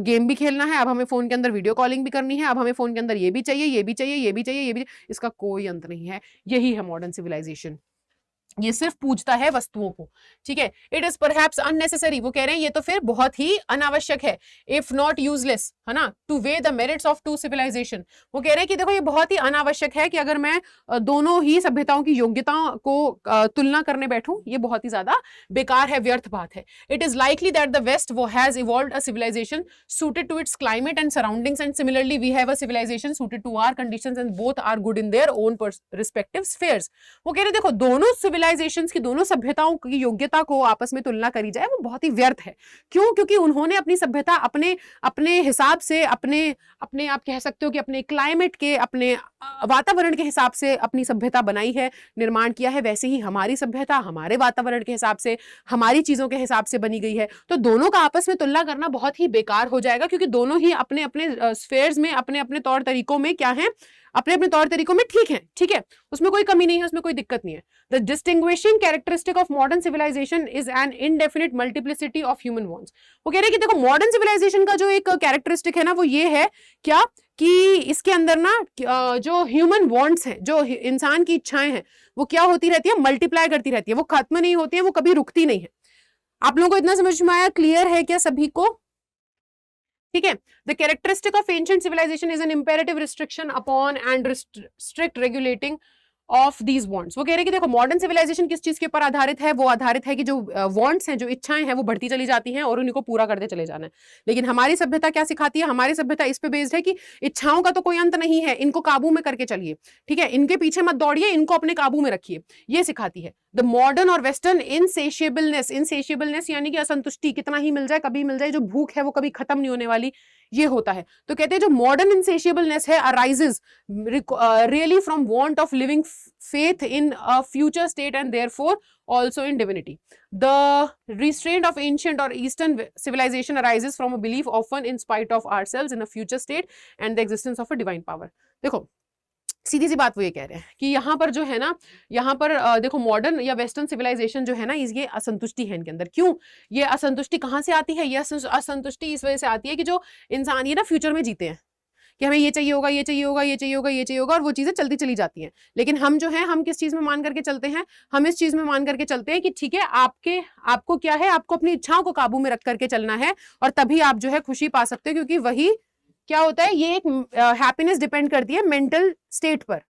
गेम भी खेलना है, अब हमें फोन के अंदर वीडियो कॉलिंग भी करनी है, अब हमें फोन के अंदर ये भी चाहिए, ये भी चाहिए, ये भी चाहिए, ये भी, इसका कोई अंत नहीं है। यही है मॉडर्न सिविलाइजेशन। ये सिर्फ पूछता है वस्तुओं को, ठीक है। इट इज परहैप्स अननेसेसरी, वो कह रहे हैं ये तो फिर बहुत ही अनावश्यक है, इफ नॉट यूजलेस, है ना, to weigh the merits of two civilization. वो कह रहे हैं कि देखो ये बहुत ही अनावश्यक है कि अगर मैं दोनों ही सभ्यताओं की योग्यताओं को तुलना करने बैठूं, ये बहुत ही ज्यादा बेकार है, व्यर्थ बात है। It is likely that the west वो has evolved a civilisation suited to its climate and surroundings, and similarly we have a civilisation suited to our conditions, and both are good in their own respective spheres. वो कह रहे देखो दोनों civilisations की, दोनों सभ्यताओं की योग्यता को आपस में तुलना करी जाए, वो बहुत ही व्यर्थ है। क्यों? क्योंकि उन्होंने अपनी सभ्यता अपने अपने हिसाब से, अपने अपने आप कह सकते हो कि अपने क्लाइमेट के, अपने वातावरण के हिसाब से अपनी सभ्यता बनाई है, निर्माण किया है। वैसे ही हमारी सभ्यता हमारे वातावरण के हिसाब से, हमारी चीजों के हिसाब से बनी गई है। तो दोनों का आपस में तुलना करना बहुत ही बेकार हो जाएगा, क्योंकि दोनों ही अपने अपने स्फेयर्स में, अपने अपने तौर तरीकों में क्या है, अपने अपने तौर तरीकों में ठीक है, ठीक है, उसमें कोई कमी नहीं है, उसमें कोई दिक्कत नहीं है। The distinguishing characteristic of modern civilisation is an indefinite multiplicity of human wants. वो कह रहे हैं कि देखो मॉडर्न सिविलाइजेशन का जो एक कैरेक्टरिस्टिक है ना, वो ये है क्या, कि इसके अंदर ना जो ह्यूमन वांट्स हैं, जो इंसान की इच्छाएं हैं, वो क्या होती रहती है, मल्टीप्लाई करती रहती है, वो खत्म नहीं होती है, वो कभी रुकती नहीं है। आप लोगों को इतना समझ में आया? क्लियर है क्या सभी को? ठीक है। The characteristic of ancient civilization is an imperative restriction upon and strict regulating of these wants. वो कह रहे हैं कि देखो मॉडर्न सिविलाइजेशन किस चीज के ऊपर आधारित है, वो आधारित है कि जो वांट्स हैं, जो इच्छाएं हैं, वो बढ़ती चली जाती हैं और उनको पूरा करते चले जाना है। लेकिन हमारी सभ्यता क्या सिखाती है? हमारी सभ्यता इस पे बेस्ड है कि इच्छाओं का तो कोई अंत नहीं है, इनको काबू में करके चलिए, ठीक है, इनके पीछे मत दौड़िए, इनको अपने काबू में रखिए, ये सिखाती है। द मॉडर्न और वेस्टर्न इनसेशिएबलनेस, इनसेशिएबलनेस यानी कि असंतुष्टि, कितना ही मिल जाए, कभी मिल जाए, जो भूख है वो कभी खत्म नहीं होने वाली, ये होता है। तो कहते हैं जो मॉडर्न इनसेशिएबलनेस है arises really from want of living faith in a future state and therefore also in divinity. The restraint of ancient or eastern civilization arises from a belief often in spite of ourselves in a future state and the existence of a divine power. देखो सीधी सी बात वो ये कह रहे हैं कि यहाँ पर जो है ना, यहाँ पर देखो मॉडर्न या वेस्टर्न सिविलाइजेशन जो है ना, ये असंतुष्टि है इनके अंदर। क्यों ये असंतुष्टि कहाँ से आती है? ये असंतुष्टि इस वजह से आती है कि जो इंसान ये ना फ्यूचर में जीते हैं कि हमें ये चाहिए होगा, ये चाहिए होगा, ये चाहिए होगा, ये चाहिए होगा, और वो चीजें चलती चली जाती हैं। लेकिन हम जो है, हम किस चीज में मान करके चलते हैं? हम इस चीज में मान करके चलते हैं कि ठीक है, आपको क्या है, आपको अपनी इच्छाओं को काबू में रख करके चलना है, और तभी आप जो है खुशी पा सकते हो। क्योंकि वही क्या होता है, ये एक हैप्पीनेस डिपेंड करती है मेंटल स्टेट पर।